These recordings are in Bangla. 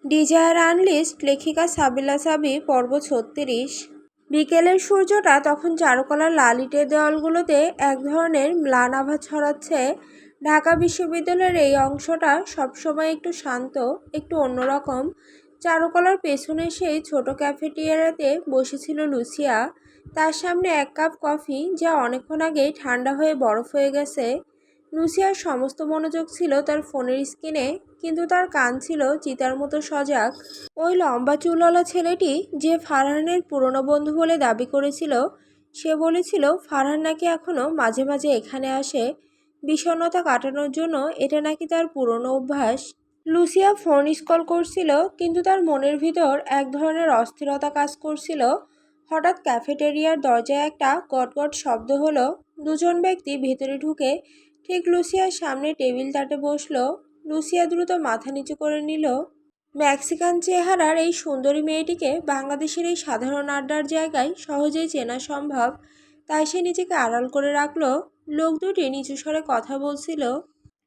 ডিজায়ার আনলিস্ট লেখিকা সাবিলা সাবি পর্ব ৩৬। বিকেলের সূর্যটা তখন চারুকলার লাল ইটের দেওয়ালগুলোতে এক ধরনের ম্লান আভা ছড়াচ্ছে। ঢাকা বিশ্ববিদ্যালয়ের এই অংশটা সবসময় একটু শান্ত, একটু অন্যরকম। চারুকলার পেছনে সেই ছোট ক্যাফেটেরিয়াতে বসেছিল লুসিয়া। তার সামনে এক কাপ কফি, যা অনেকক্ষণ আগেই ঠান্ডা হয়ে বরফ হয়ে গেছে। লুসিয়ার সমস্ত মনোযোগ ছিল তার ফোনের স্ক্রিনে, কিন্তু তার কান ছিল চিতার মতো সজাগ। ওই লম্বা চুলওয়ালা ছেলেটি যে ফারহানের পুরনো বন্ধু বলে দাবি করেছিল, সে বলেছিল ফারহান নাকি এখনও মাঝে মাঝে এখানে আসে বিষণ্ণতা কাটানোর জন্য। এটা নাকি তার পুরনো অভ্যাস। লুসিয়া ফোন স্কল করছিল, কিন্তু তার মনের ভিতর এক ধরনের অস্থিরতা কাজ করছিল। হঠাৎ ক্যাফেটেরিয়ার দরজায় একটা গটগট শব্দ হলো। দুজন ব্যক্তি ভেতরে ঢুকে ঠিক লুসিয়ার সামনে টেবিল তাটে বসলো। লুসিয়া দ্রুত মাথা নিচু করে নিল। মেক্সিকান চেহারার এই সুন্দরী মেয়েটিকে বাংলাদেশের এই সাধারণ আড্ডার জায়গায় সহজেই চেনা সম্ভব, তাই সে নিজেকে আড়াল করে রাখল। লোক দুটি নিচু স্বরে কথা বলছিল।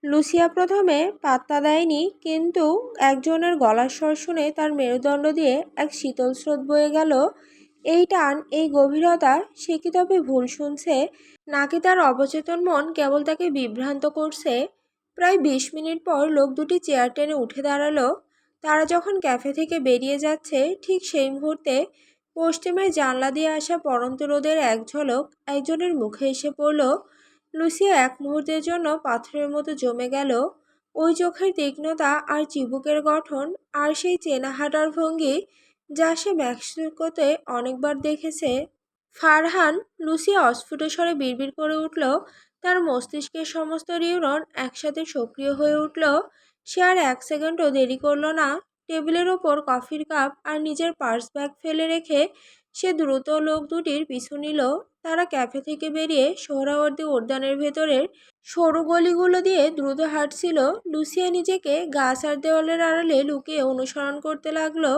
লুসিয়া প্রথমে পাত্তা দেয়নি, কিন্তু একজনের গলার স্বর শুনে তার মেরুদণ্ড দিয়ে এক শীতল স্রোত বয়ে গেল। এই টান, এই গভীরতা, সে কি তবে ভুল শুনছে, নাকি তার অবচেতন মন কেবল তাকে বিভ্রান্ত করছে? প্রায় ২০ মিনিট পর লোক দুটি চেয়ার টেনে উঠে দাঁড়ালো। তারা যখন ক্যাফে থেকে বেরিয়ে যাচ্ছে, ঠিক সেই মুহূর্তে পশ্চিমের জানলা দিয়ে আসা পড়ন্ত রোদের এক ঝলক একজনের মুখে এসে পড়ল। লুসিয়া এক মুহূর্তের জন্য পাথরের মতো জমে গেল। ওই চোখের তীক্ষ্ণতা আর চিবুকের গঠন, আর সেই চেনা হাঁটার ভঙ্গি, যা সে মেক্সিকোতে অনেকবার দেখেছে। ফারহান! লুসিয়া অস্ফুট স্বরে বিড়বিড় করে উঠল। তার মস্তিষ্কের সমস্ত নিউরন একসাথে সক্রিয় হয়ে উঠল। সে আর এক সেকেন্ডও দেরি করল না। টেবিলের ওপর কফির কাপ আর নিজের পার্স ব্যাগ ফেলে রেখে সে দ্রুত লোক দুটির পিছু নিল। তারা ক্যাফে থেকে বেরিয়ে সোহরাওয়ার্দী উদ্যানের ভেতরের সরু গলিগুলো দিয়ে দ্রুত হাঁটছিল। লুসিয়া নিজেকে গাছ আর দেওয়ালের আড়ালে লুকিয়ে অনুসরণ করতে লাগলো।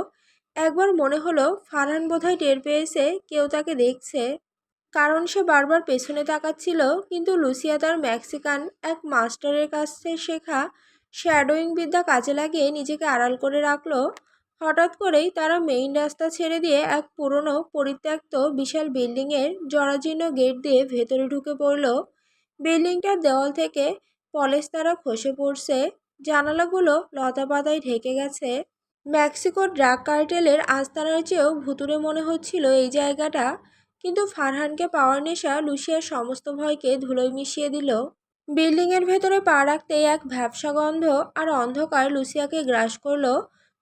একবার মনে হলো ফারহান বোধহয় টের পেয়েছে কেউ তাকে দেখছে, কারণ সে বারবার পেছনে তাকাচ্ছিল। কিন্তু লুসিয়া তার মেক্সিকান এক মাস্টারের কাছে শেখা শ্যাডোয়িং বিদ্যা কাজে লাগিয়ে নিজেকে আড়াল করে রাখলো। হঠাৎ করেই তারা মেইন রাস্তা ছেড়ে দিয়ে এক পুরনো পরিত্যক্ত বিশাল বিল্ডিংয়ের জরাজীর্ণ গেট দিয়ে ভেতরে ঢুকে পড়ল। বিল্ডিংটার দেওয়াল থেকে পলেস্তারা খসে পড়ছে, জানালাগুলো লতাপাতায় ঢেকে গেছে। মেক্সিকো ড্রাগ কার্টেলের আস্তানার চেয়েও ভুতুড়ে মনে হচ্ছিল এই জায়গাটা। কিন্তু ফারহানকে পাওয়ার নেশা লুসিয়ার সমস্ত ভয়কে ধুলোয় মিশিয়ে দিল। বিল্ডিংয়ের ভেতরে পা রাখতেই এক ভ্যাপসা গন্ধ আর অন্ধকার লুসিয়াকে গ্রাস করলো।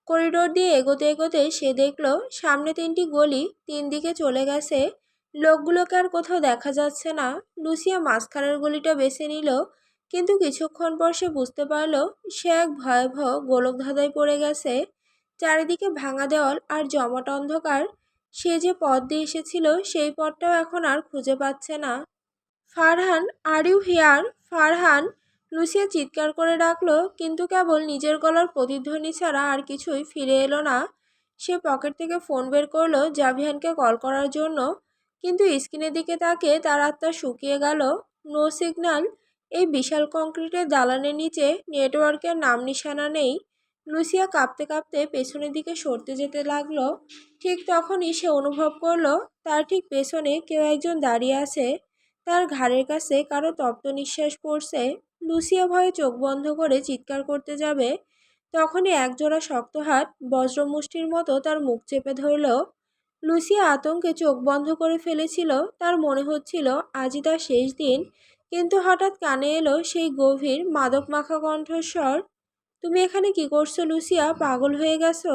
করিডোর দিয়ে এগোতে এগোতে সে দেখল সামনে 3টি গলি 3 দিকে চলে গেছে। লোকগুলোকে আর কোথাও দেখা যাচ্ছে না। লুসিয়া মাঝখানের গলিটা বেছে নিল, কিন্তু কিছুক্ষণ পর সে বুঝতে পারল সে এক ভয়াবহ গোলকধাঁধায় পড়ে গেছে। চারিদিকে ভাঙা দেওয়াল আর জমাট অন্ধকার। সে যে পথ দিয়ে এসেছিল সেই পথটাও এখন আর খুঁজে পাচ্ছে না। Farhan, are you here? Farhan! Lucia চিৎকার করে ডাকলো, কিন্তু কেবল নিজের গলার প্রতিধ্বনি ছাড়া আর কিছুই ফিরে এলো না। সে পকেট থেকে ফোন বের করলো জাভিয়ানকে কল করার জন্য, কিন্তু স্ক্রিনের দিকে তাকিয়ে তার আত্মা শুকিয়ে গেল। No signal. এই বিশাল কংক্রিটের দালানের নিচে নেটওয়ার্কের নাম নিশানা নেই। লুসিয়া কাঁপতে কাঁপতে পেছনের দিকে সরতে যেতে লাগলো। ঠিক তখনই সে অনুভব করলো তার ঠিক পেছনে কেউ একজন দাঁড়িয়ে আছে। তার ঘাড়ের কাছে কারো তপ্ত নিঃশ্বাস পড়ছে। লুসিয়া ভয়ে চোখ বন্ধ করে চিৎকার করতে যাবে, তখনই একজোড়া শক্ত হাত বজ্রমুষ্টির মতো তার মুখ চেপে ধরল। লুসিয়া আতঙ্কে চোখ বন্ধ করে ফেলেছিল। তার মনে হচ্ছিল আজই তার শেষ দিন। কিন্তু হঠাৎ কানে এলো সেই গভীর মাদক মাখা কণ্ঠস্বর। তুমি এখানে কি করছো লুসিয়া? পাগল হয়ে গেছো?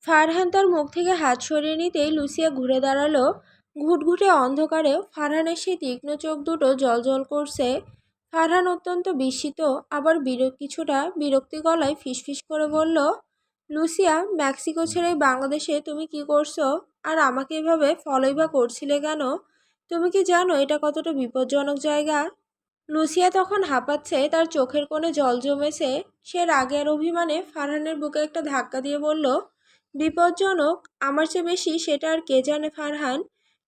ফারহান তার মুখ থেকে হাত সরিয়ে নিতেই লুসিয়া ঘুরে দাঁড়ালো। ঘুটঘুটে অন্ধকারে ফারহানের সেই তীক্ষ্ণ চোখ দুটো জ্বলজ্বল করছে। ফারহান অত্যন্ত বিস্মিত, আবার কিছুটা বিরক্তি গলায় ফিসফিস করে বলল, লুসিয়া, মেক্সিকো ছেড়ে বাংলাদেশে তুমি কি করছো? আর আমাকে এভাবে ফলোই বা করছিলে কেন? তুমি কি জানো এটা কতটা বিপজ্জনক জায়গা? লুসিয়া তখন হাঁপাচ্ছে, তার চোখের কোণে জল জমেছে। সে রাগে আর অভিমানে ফারহানের বুকে একটা ধাক্কা দিয়ে বলল, বিপজ্জনক? আমার চেয়ে বেশি সেটা আর কে জানে ফারহান?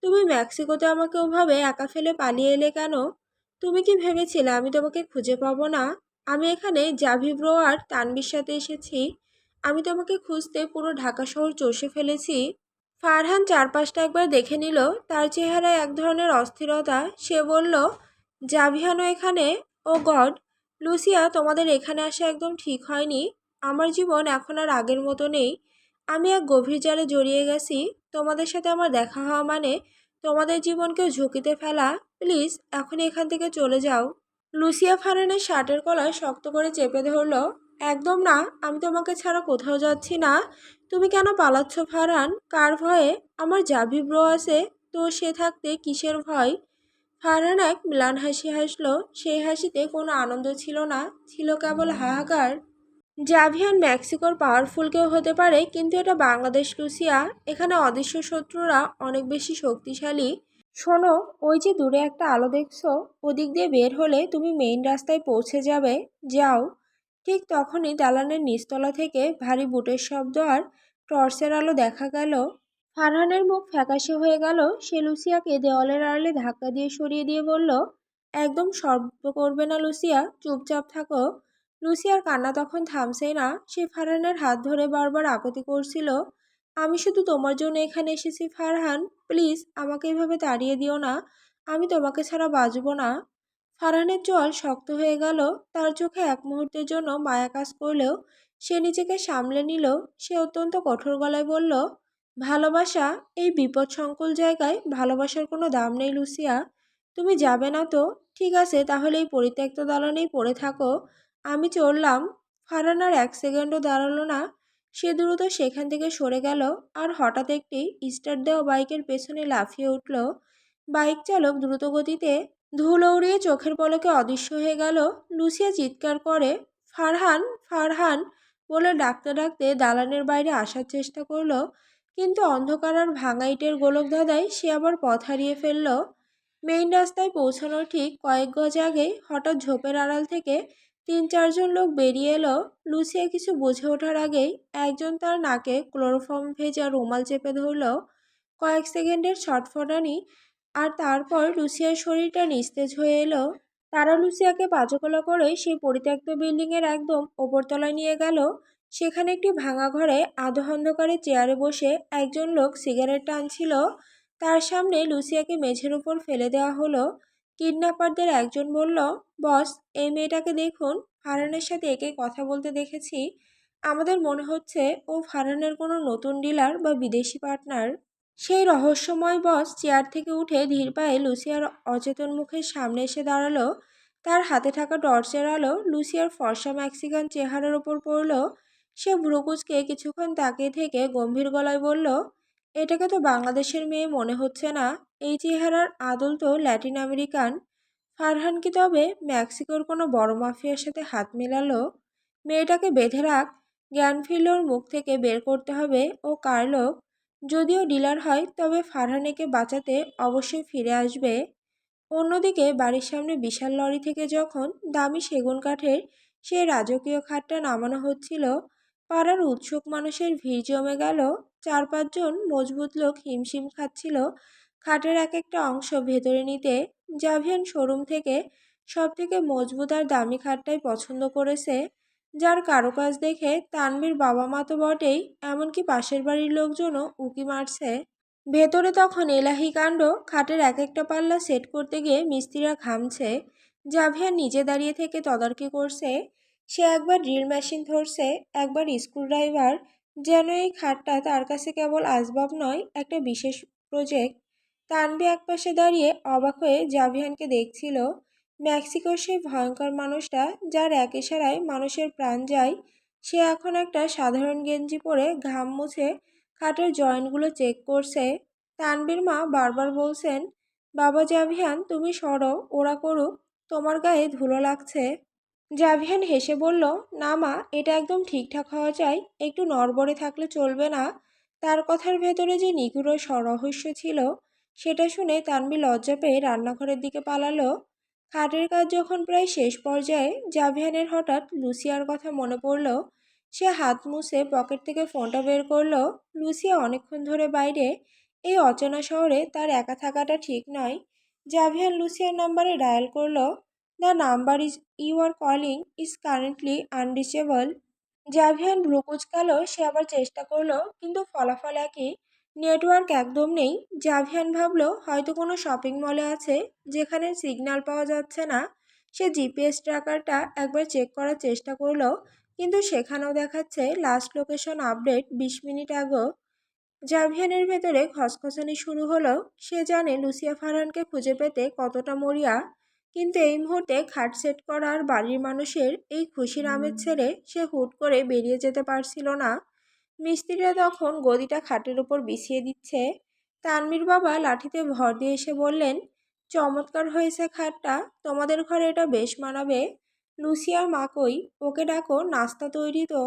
তুমি মেক্সিকোতে আমাকে ওভাবে একা ফেলে পালিয়ে এলে কেন? তুমি কি ভেবেছিলে আমি তোমাকে খুঁজে পাবো না? আমি এখানে জাভি ব্রো আর তানবির সাথে এসেছি। আমি তোমাকে খুঁজতে পুরো ঢাকা শহর চষে ফেলেছি। ফারহান চারপাশটা একবার দেখে নিল। তার চেহারায় এক ধরনের অস্থিরতা। সে বলল, জাভিয়ানো এখানে? ও গড! লুসিয়া, তোমাদের এখানে আসা একদম ঠিক হয়নি। আমার জীবন এখন আর আগের মতো নেই। আমি এক গভীর জালে জড়িয়ে গেছি। তোমাদের সাথে আমার দেখা হওয়া মানে তোমাদের জীবনকেও ঝুঁকিতে ফেলা। প্লিজ এখনই এখান থেকে চলে যাও। লুসিয়া ফারহানের শার্টের কলার শক্ত করে চেপে ধরল। একদম না, আমি তোমাকে ছাড়া কোথাও যাচ্ছি না। তুমি কেন পালাচ্ছ ফারহান? কার ভয়ে? আমার জাভি ব্রো আছে, তো সে থাকতে কিসের ভয়? ফারহান এক ম্লান হাসি হাসল। সেই হাসিতে কোনো আনন্দ ছিল না, ছিল কেবল হাহাকার। জাভিয়ান মেক্সিকোর পাওয়ারফুল কেউ হতে পারে, কিন্তু এটা বাংলাদেশ লুসিয়া। এখানে অদৃশ্য শত্রুরা অনেক বেশি শক্তিশালী। শোনো, ওই যে দূরে একটা আলো দেখছো, ওদিক দিয়ে বের হলে তুমি মেইন রাস্তায় পৌঁছে যাবে। যাও। ঠিক তখনই দালানের নিচতলা থেকে ভারী বুটের শব্দ আর টর্চের আলো দেখা গেল। ফারহানের মুখ ফ্যাকাশে হয়ে গেল। সে লুসিয়াকে দেওয়ালের আড়ালে ধাক্কা দিয়ে সরিয়ে দিয়ে বলল, একদম শব্দ করবে না লুসিয়া, চুপচাপ থাকো। লুসিয়ার কান্না তখন থামছেই না। সে ফারহানের হাত ধরে বারবার আকুতি করছিল, আমি শুধু তোমার জন্য এখানে এসেছি ফারহান। প্লিজ আমাকে এভাবে তাড়িয়ে দিও না। আমি তোমাকে ছাড়া বাঁচব না। ফারহানের চোয়াল শক্ত হয়ে গেল। তার চোখে এক মুহূর্তের জন্য মায়া কাজ করলেও সে নিজেকে সামলে নিল। সে অত্যন্ত কঠোর গলায় বলল, ভালোবাসা? এই বিপদসংকুল জায়গায় ভালোবাসার কোনো দাম নেই লুসিয়া। তুমি যাবে না তো? ঠিক আছে, তাহলে এই পরিত্যক্ত দালানেই পড়ে থাকো। আমি চললাম। ফারহান আর এক সেকেন্ডও দাঁড়ালো না। সে দ্রুত সেখান থেকে সরে গেল। আর হঠাৎ একটি স্টার্ট দেওয়া বাইকের পেছনে লাফিয়ে উঠল। বাইক চালক দ্রুত গতিতে ধুলো উড়িয়ে চোখের পলকে অদৃশ্য হয়ে গেল। লুসিয়া চিৎকার করে, ফারহান, ফারহান বলে ডাকতে ডাকতে দালানের বাইরে আসার চেষ্টা করলো, কিন্তু অন্ধকার আর ভাঙা ইটের গোলক ধাঁধায় সে আবার পথ হারিয়ে ফেলল। মেইন রাস্তায় পৌঁছানোর ঠিক কয়েক গজ আগেই হঠাৎ ঝোপের আড়াল থেকে 3-4 জন লোক বেরিয়ে এলো। লুসিয়া কিছু বুঝে ওঠার আগেই একজন তার নাকে ক্লোরোফর্ম ভেজা রুমাল চেপে ধরল। কয়েক সেকেন্ডের ছটফটানি, আর তারপর লুসিয়ার শরীরটা নিস্তেজ হয়ে এলো। তারা লুসিয়াকে পাজকোলা করে সেই পরিত্যক্ত বিল্ডিংয়ের একদম ওপরতলায় নিয়ে গেল। সেখানে একটি ভাঙা ঘরে আধো অন্ধকারে চেয়ারে বসে একজন লোক সিগারেট টানছিল। তার সামনে লুসিয়াকে মেঝের উপর ফেলে দেওয়া হলো। কিডন্যাপারদের একজন বলল, বস, এই মেয়েটাকে দেখুন। ফারহানের সাথে একে কথা বলতে দেখেছি। আমাদের মনে হচ্ছে ও ফারহানের কোনো নতুন ডিলার বা বিদেশি পার্টনার। সেই রহস্যময় বস চেয়ার থেকে উঠে ধীর পায়ে লুসিয়ার অচেতন মুখের সামনে এসে দাঁড়ালো। তার হাতে থাকা টর্চের আলো লুসিয়ার ফর্সা মেক্সিকান চেহারার ওপর পড়ল। সে ভ্রুকুচকে কিছুক্ষণ তাকিয়ে থেকে গম্ভীর গলায় বলল, এটাকে তো বাংলাদেশের মেয়ে মনে হচ্ছে না। এই চেহারার আদল তো ল্যাটিন আমেরিকান। ফারহান কি তবে মেক্সিকোর কোনো বড় মাফিয়ার সাথে হাত মেলালো? মেয়েটাকে বেঁধে রাখ। জ্ঞান ফিরলে ওর মুখ থেকে বের করতে হবে ও কার লোক। যদিও ডিলার হয়, তবে ফারহানেকে বাঁচাতে অবশ্যই ফিরে আসবে। অন্যদিকে বাড়ির সামনে বিশাল লরি থেকে যখন দামি সেগুন কাঠের সেই রাজকীয় খাটটা নামানো হচ্ছিল, পাড়ার উৎসুক মানুষের ভিড় জমে গেল। 4-5 জন মজবুত লোক হিমশিম খাচ্ছিল খাটের এক একটা অংশ ভেতরে নিতে। জাভিয়ান শোরুম থেকে সব থেকে মজবুত আর দামি খাটটাই পছন্দ করেছে, যার কারুকাজ দেখে তানভীর বাবা মা তো বটেই, এমনকি পাশের বাড়ির লোকজনও উকি মারছে। ভেতরে তখন এলাহি কাণ্ড। খাটের এক একটা পাল্লা সেট করতে গিয়ে মিস্ত্রিরা ঘামছে। জাভিয়ার নিজে দাঁড়িয়ে থেকে তদারকি করছে। সে একবার ড্রিল মেশিন ধরছে, একবার স্ক্রুড্রাইভার। যেন এই খাটটা তার কাছে কেবল আসবাব নয়, একটা বিশেষ প্রজেক্ট। তানভি একপাশে দাঁড়িয়ে অবাক হয়ে জাভিয়ানকে দেখছিল। মেক্সিকোর সেই ভয়ঙ্কর মানুষটা, যার এক ইশারায় মানুষের প্রাণ যায়, সে এখন একটা সাধারণ গেঞ্জি পরে ঘাম মুছে খাটের জয়েন্টগুলো চেক করছে। তানভীর মা বারবার বলছেন, বাবা জাভিয়ান, তুমি সরো, ওরা করুক, তোমার গায়ে ধুলো লাগছে। জাভিয়ান হেসে বলল, না মা, এটা একদম ঠিকঠাক হওয়া চাই, একটু নড়বড়ে থাকলে চলবে না। তার কথার ভেতরে যে নিগুড় রহস্য ছিল, সেটা শুনে তানভীর লজ্জা পেয়ে রান্নাঘরের দিকে পালালো। খাটের কাজ যখন প্রায় শেষ পর্যায়ে, জাভিয়ানের হঠাৎ লুসিয়ার কথা মনে পড়ল। সে হাত মুছে পকেট থেকে ফোনটা বের করলো। লুসিয়া অনেকক্ষণ ধরে বাইরে। এই অচেনা শহরে তার একা থাকাটা ঠিক নয়। জাভিয়ান লুসিয়ার নাম্বারে ডায়াল করলো। The number is you are calling is currently unreachable. Javian ভ্রু কুঁচকালো, সে আবার চেষ্টা করলো, কিন্তু ফলাফল একই। নেটওয়ার্ক একদম নেই। জাভিয়ান ভাবলো হয়তো কোনো শপিং মলে আছে যেখানে সিগন্যাল পাওয়া যাচ্ছে না। সে জিপিএস ট্র্যাকারটা একবার চেক করার চেষ্টা করলো, কিন্তু সেখানেও দেখাচ্ছে লাস্ট লোকেশন আপডেট 20 মিনিট আগে। জাভিয়ানের ভেতরে খসখসানি শুরু হলো। সে জানে লুসিয়া ফারহানকে খুঁজে পেতে কতটা মরিয়া, কিন্তু এই মুহূর্তে খাট সেট করার বাড়ির মানুষের এই খুশির আমেজ ছেড়ে সে হুট করে বেরিয়ে যেতে পারছিল না। মিস্ত্রিরা তখন গদিটা খাটের উপর বিছিয়ে দিচ্ছে। তানভীর বাবা লাঠিতে ভর দিয়ে এসে বললেন, চমৎকার হয়েছে খাটটা, তোমাদের ঘরে এটা বেশ মানাবে। লুসিয়ার মা কই, ওকে ডাকো, নাস্তা তৈরি তো।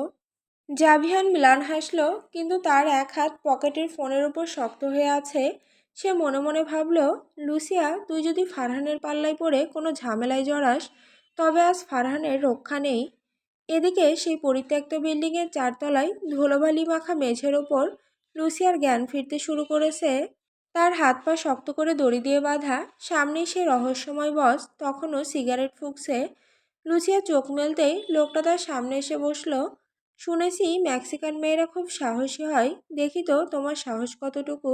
জাভিয়ান ম্লান হাসল, কিন্তু তার এক হাত পকেটের ফোনের উপর শক্ত হয়ে আছে। সে মনে মনে ভাবল, লুসিয়া, তুই যদি ফারহানের পাল্লায় পড়ে কোনো ঝামেলায় জড়াস, তবে আজ ফারহানের রক্ষা নেই। এদিকে সেই পরিত্যক্ত বিল্ডিংয়ের 4 তলায় ধুলোবালি মাখা মেঝের ওপর লুসিয়ার জ্ঞান ফিরতে শুরু করেছে। তার হাত পা শক্ত করে দড়ি দিয়ে বাঁধা, সামনেই সেই রহস্যময় বস তখনও সিগারেট ফুঁকছে। লুসিয়া চোখ মেলতেই লোকটা তার সামনে এসে বসলো। শুনেছি মেক্সিকান মেয়েরা খুব সাহসী হয়, দেখি তো তোমার সাহস কতটুকু।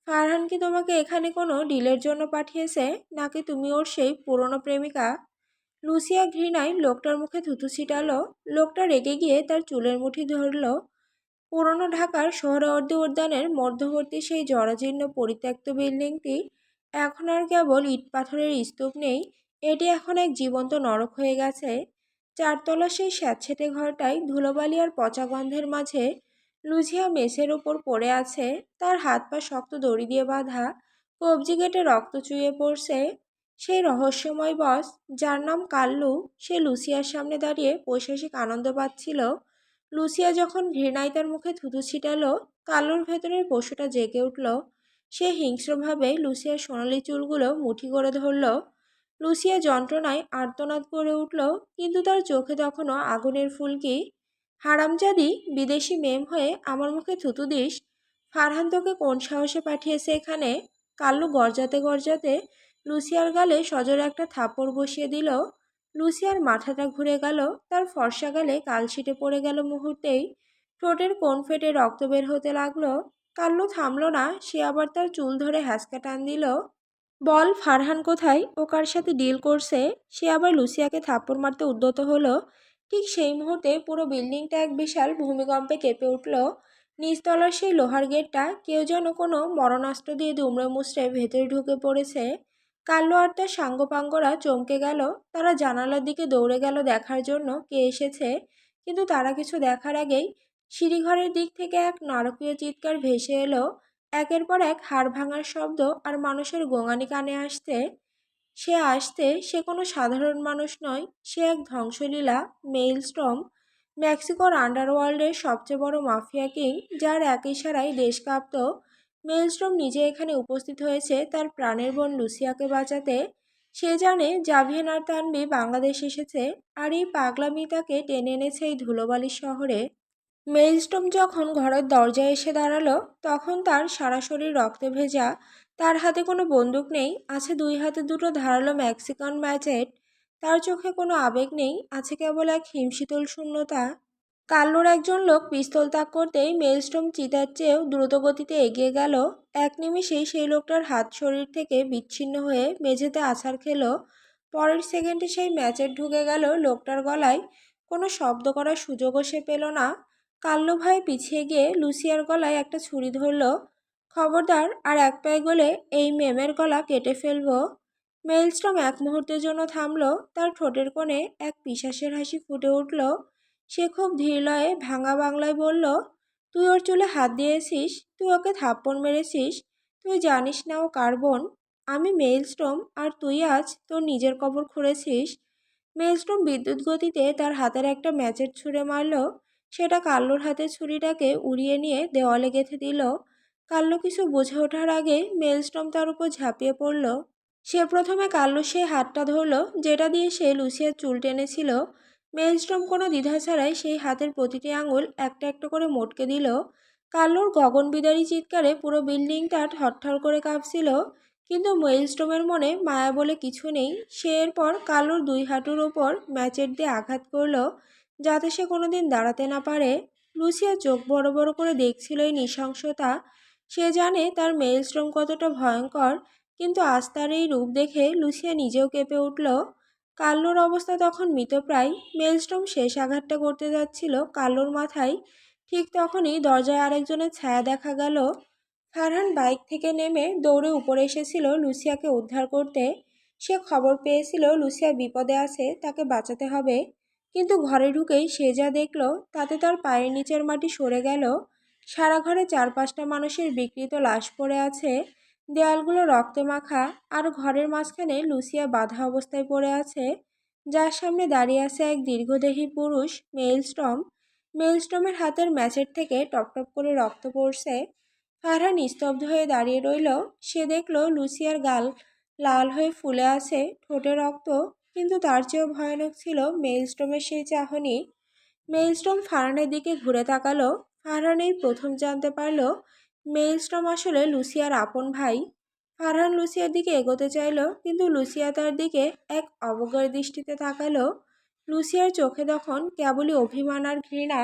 ফারহান কি তোমাকে এখানে কোনো ডিলের জন্য পাঠিয়েছে, নাকি তুমি ওর সেই পুরনো প্রেমিকা? লুসিয়া ঘৃণায় লোকটার মুখে থুতু ছিটালো। লোকটা রেগে গিয়ে তার চুলের মুঠি ধরল। পুরনো ঢাকার সোহরাওয়ার্দী উদ্যানের মধ্যবর্তী সেই জরাজীর্ণ পরিত্যক্ত বিল্ডিংটি এখন আর কেবল ইট পাথরের স্তূপ নেই, এটি এখন এক জীবন্ত নরক হয়ে গেছে। 4 তলা সেই স্যাঁতসেঁতে ঘরটায় ধুলোবালি আর পচা গন্ধের মাঝে লুঝিয়া মেঝের ওপর পড়ে আছে। তার হাত পা শক্ত দড়ি দিয়ে বাঁধা, কবজি কেটে রক্ত চুইয়ে পড়ছে। সেই রহস্যময় বস, যার নাম কাল্লু, সে লুসিয়ার সামনে দাঁড়িয়ে পৈশাসিক আনন্দ পাচ্ছিল। লুসিয়া যখন ঘৃণায় তার মুখে থুতু ছিটালো, কাল্লুর ভেতরের পশুটা জেগে উঠল। সে হিংস্রভাবে লুসিয়ার সোনালি চুলগুলো মুঠি করে ধরল। লুসিয়া যন্ত্রণায় আর্তনাদ করে উঠল, কিন্তু তার চোখে তখনও আগুনের ফুলকি। হারামজাদি, বিদেশি মেম হয়ে আমার মুখে থুতু দিস! ফারহান তোকে কোন সাহসে পাঠিয়েছে এখানে? কাল্লু গর্জাতে গর্জাতে লুসিয়ার গালে সজোরে একটা থাপ্পড় বসিয়ে দিল। লুসিয়ার মাথাটা ঘুরে গেল, তার ফর্সা গালে কালশিটে পড়ে গেল মুহূর্তেই। ঠোঁটের কোণ ফেটে রক্ত বের হতে লাগলো। কাল্লু থামল না, সে আবার তার চুল ধরে হ্যাঁচকা টান দিল। বল, ফারহান কোথায়? ও কার সাথে ডিল করছে? সে আবার লুসিয়াকে থাপ্পড় মারতে উদ্যত হলো। ঠিক সেই মুহূর্তে পুরো বিল্ডিংটা এক বিশাল ভূমিকম্পে কেঁপে উঠল। নিচতলার সেই লোহার গেটটা কেউ যেন কোনো মরণাস্ত্র দিয়ে দুমড়ে মুচড়ে ভেতরে ঢুকে পড়েছে। কাল্লু আর তার সাঙ্গপাঙ্গরা চমকে গেল। তারা জানালার দিকে দৌড়ে গেল দেখার জন্য কে এসেছে, কিন্তু তারা কিছু দেখার আগেই সিঁড়িঘরের দিক থেকে এক নারকীয় চিৎকার ভেসে এলো। একের পর এক হাড় ভাঙার শব্দ আর মানুষের গোঙানি কানে আসতে সে কোনো সাধারণ মানুষ নয়, সে এক ধ্বংসলীলা। মেইলস্টর্ম, মেক্সিকোর আন্ডারওয়ার্ল্ডের সবচেয়ে বড় মাফিয়া কিং, যার এক ইশারায় দেশ কাঁপত। মেইলস্টর্ম নিজে এখানে উপস্থিত হয়েছে তার প্রাণের বোন লুসিয়াকে বাঁচাতে। সে জানে জাভিয়ান আর তানভি বাংলাদেশ এসেছে, আর এই পাগলামি তাকে টেনে এনেছে এই ধুলোবালির শহরে। মেইলস্টোন যখন ঘরের দরজায় এসে দাঁড়ালো, তখন তার সারা শরীর রক্তে ভেজা। তার হাতে কোনো বন্দুক নেই, আছে 2 হাতে 2টো ধারালো মেক্সিকান ম্যাচেট। তার চোখে কোনো আবেগ নেই, আছে কেবল এক হিমশীতল শূন্যতা। কাল্লুর একজন লোক পিস্তল তাক করতেই মেইলস্টোন চিতার চেয়েও দ্রুত গতিতে এগিয়ে গেল। এক নিমিষেই সেই লোকটার হাত শরীর থেকে বিচ্ছিন্ন হয়ে মেঝেতে আছাড় খেলো। পরের সেকেন্ডে সেই ম্যাচেট ঢুকে গেল লোকটার গলায়। কোনো শব্দ করার সুযোগও সে পেল না। কাল্লু ভয়ে পিছিয়ে গিয়ে লুসিয়ার গলায় একটা ছুরি ধরল। খবরদার, আর এক পায়ে গলে এই মেমের গলা কেটে ফেলবো। মেইলস্ট্রম এক মুহূর্তের জন্য থামল। তার ঠোঁটের কোণে এক পিশাচের হাসি ফুটে উঠল। সে খুব ধীর লয়ে ভাঙা বাংলায় বলল, তুই ওর চুলে হাত দিয়েছিস, তুই ওকে থাপ্পড় মেরেছিস, তুই জানিস না ও কার বোন। আমি মেইলস্ট্রম, আর তুই আজ তোর নিজের কবর খুঁড়েছিস। মেইলস্ট্রম বিদ্যুৎ গতিতে তার হাতের একটা ম্যাচেট ছুঁড়ে মারল। সেটা কাল্লুর হাতের ছুরিটাকে উড়িয়ে নিয়ে দেওয়ালে গেঁথে দিল। কাল্লু কিছু বুঝে ওঠার আগে মেইলস্টর্ম তার উপর ঝাঁপিয়ে পড়ল। সে প্রথমে কাল্লুর সেই হাতটা ধরল যেটা দিয়ে সে লুসিয়ার চুল টেনেছিল। মেইলস্টর্ম কোনো দ্বিধা ছাড়াই সেই হাতের প্রতিটি আঙুল একটা একটা করে মটকে দিল। কাল্লুর গগনবিদারী চিৎকারে পুরো বিল্ডিংটা থরথর করে কাঁপছিল। কিন্তু মেইলস্টর্মের মনে মায়া বলে কিছু নেই। সে এরপর কাল্লুর 2 হাঁটুর ওপর ম্যাচেট দিয়ে আঘাত করল। যাতে সে কোনোদিন দাঁড়াতে না পারে। লুসিয়া চোখ বড় বড় করে দেখছিল এই নৃশংসতা। সে জানে তার মেইলস্টোম কতটা ভয়ঙ্কর, কিন্তু আজ তার এই রূপ দেখে লুসিয়া নিজেও কেঁপে উঠল। কাল্লোর অবস্থা তখন মৃতপ্রায়। মেইলস্টোম শেষ আঘাতটা করতে যাচ্ছিল কাল্লোর মাথায়। ঠিক তখনই দরজায় আরেকজনের ছায়া দেখা গেল। ফারহান বাইক থেকে নেমে দৌড়ে উপরে এসেছিল লুসিয়াকে উদ্ধার করতে। সে খবর পেয়েছিল লুসিয়া বিপদে আছে, তাকে বাঁচাতে হবে। কিন্তু ঘরে ঢুকেই সে যা দেখল তাতে তার পায়ের নিচের মাটি সরে গেল। সারা ঘরে 4-5টা মানুষের বিকৃত লাশ পড়ে আছে, দেয়ালগুলো রক্তে মাখা, আর ঘরের মাঝখানে লুসিয়া বাঁধা অবস্থায় পড়ে আছে, যার সামনে দাঁড়িয়ে আছে এক দীর্ঘদেহী পুরুষ, মেইলস্টম। মেইলস্টমের হাতের ম্যাচের থেকে টপটপ করে রক্ত পড়ছে। ফারহান নিস্তব্ধ হয়ে দাঁড়িয়ে রইল। সে দেখল লুসিয়ার গাল লাল হয়ে ফুলে আছে, ঠোঁটে রক্ত। কিন্তু তার চেয়েও ভয়ানক ছিল মেইলস্টোমের সেই চাহনি। মেইলস্টোম ফারহানের দিকে ঘুরে তাকালো। ফারহান এই প্রথম জানতে পারল মেইলস্টোম আসলে লুসিয়ার আপন ভাই। ফারহান লুসিয়ার দিকে এগোতে চাইল, কিন্তু লুসিয়া তার দিকে এক অবজ্ঞার দৃষ্টিতে তাকালো। লুসিয়ার চোখে তখন কেবলই অভিমান আর ঘৃণা।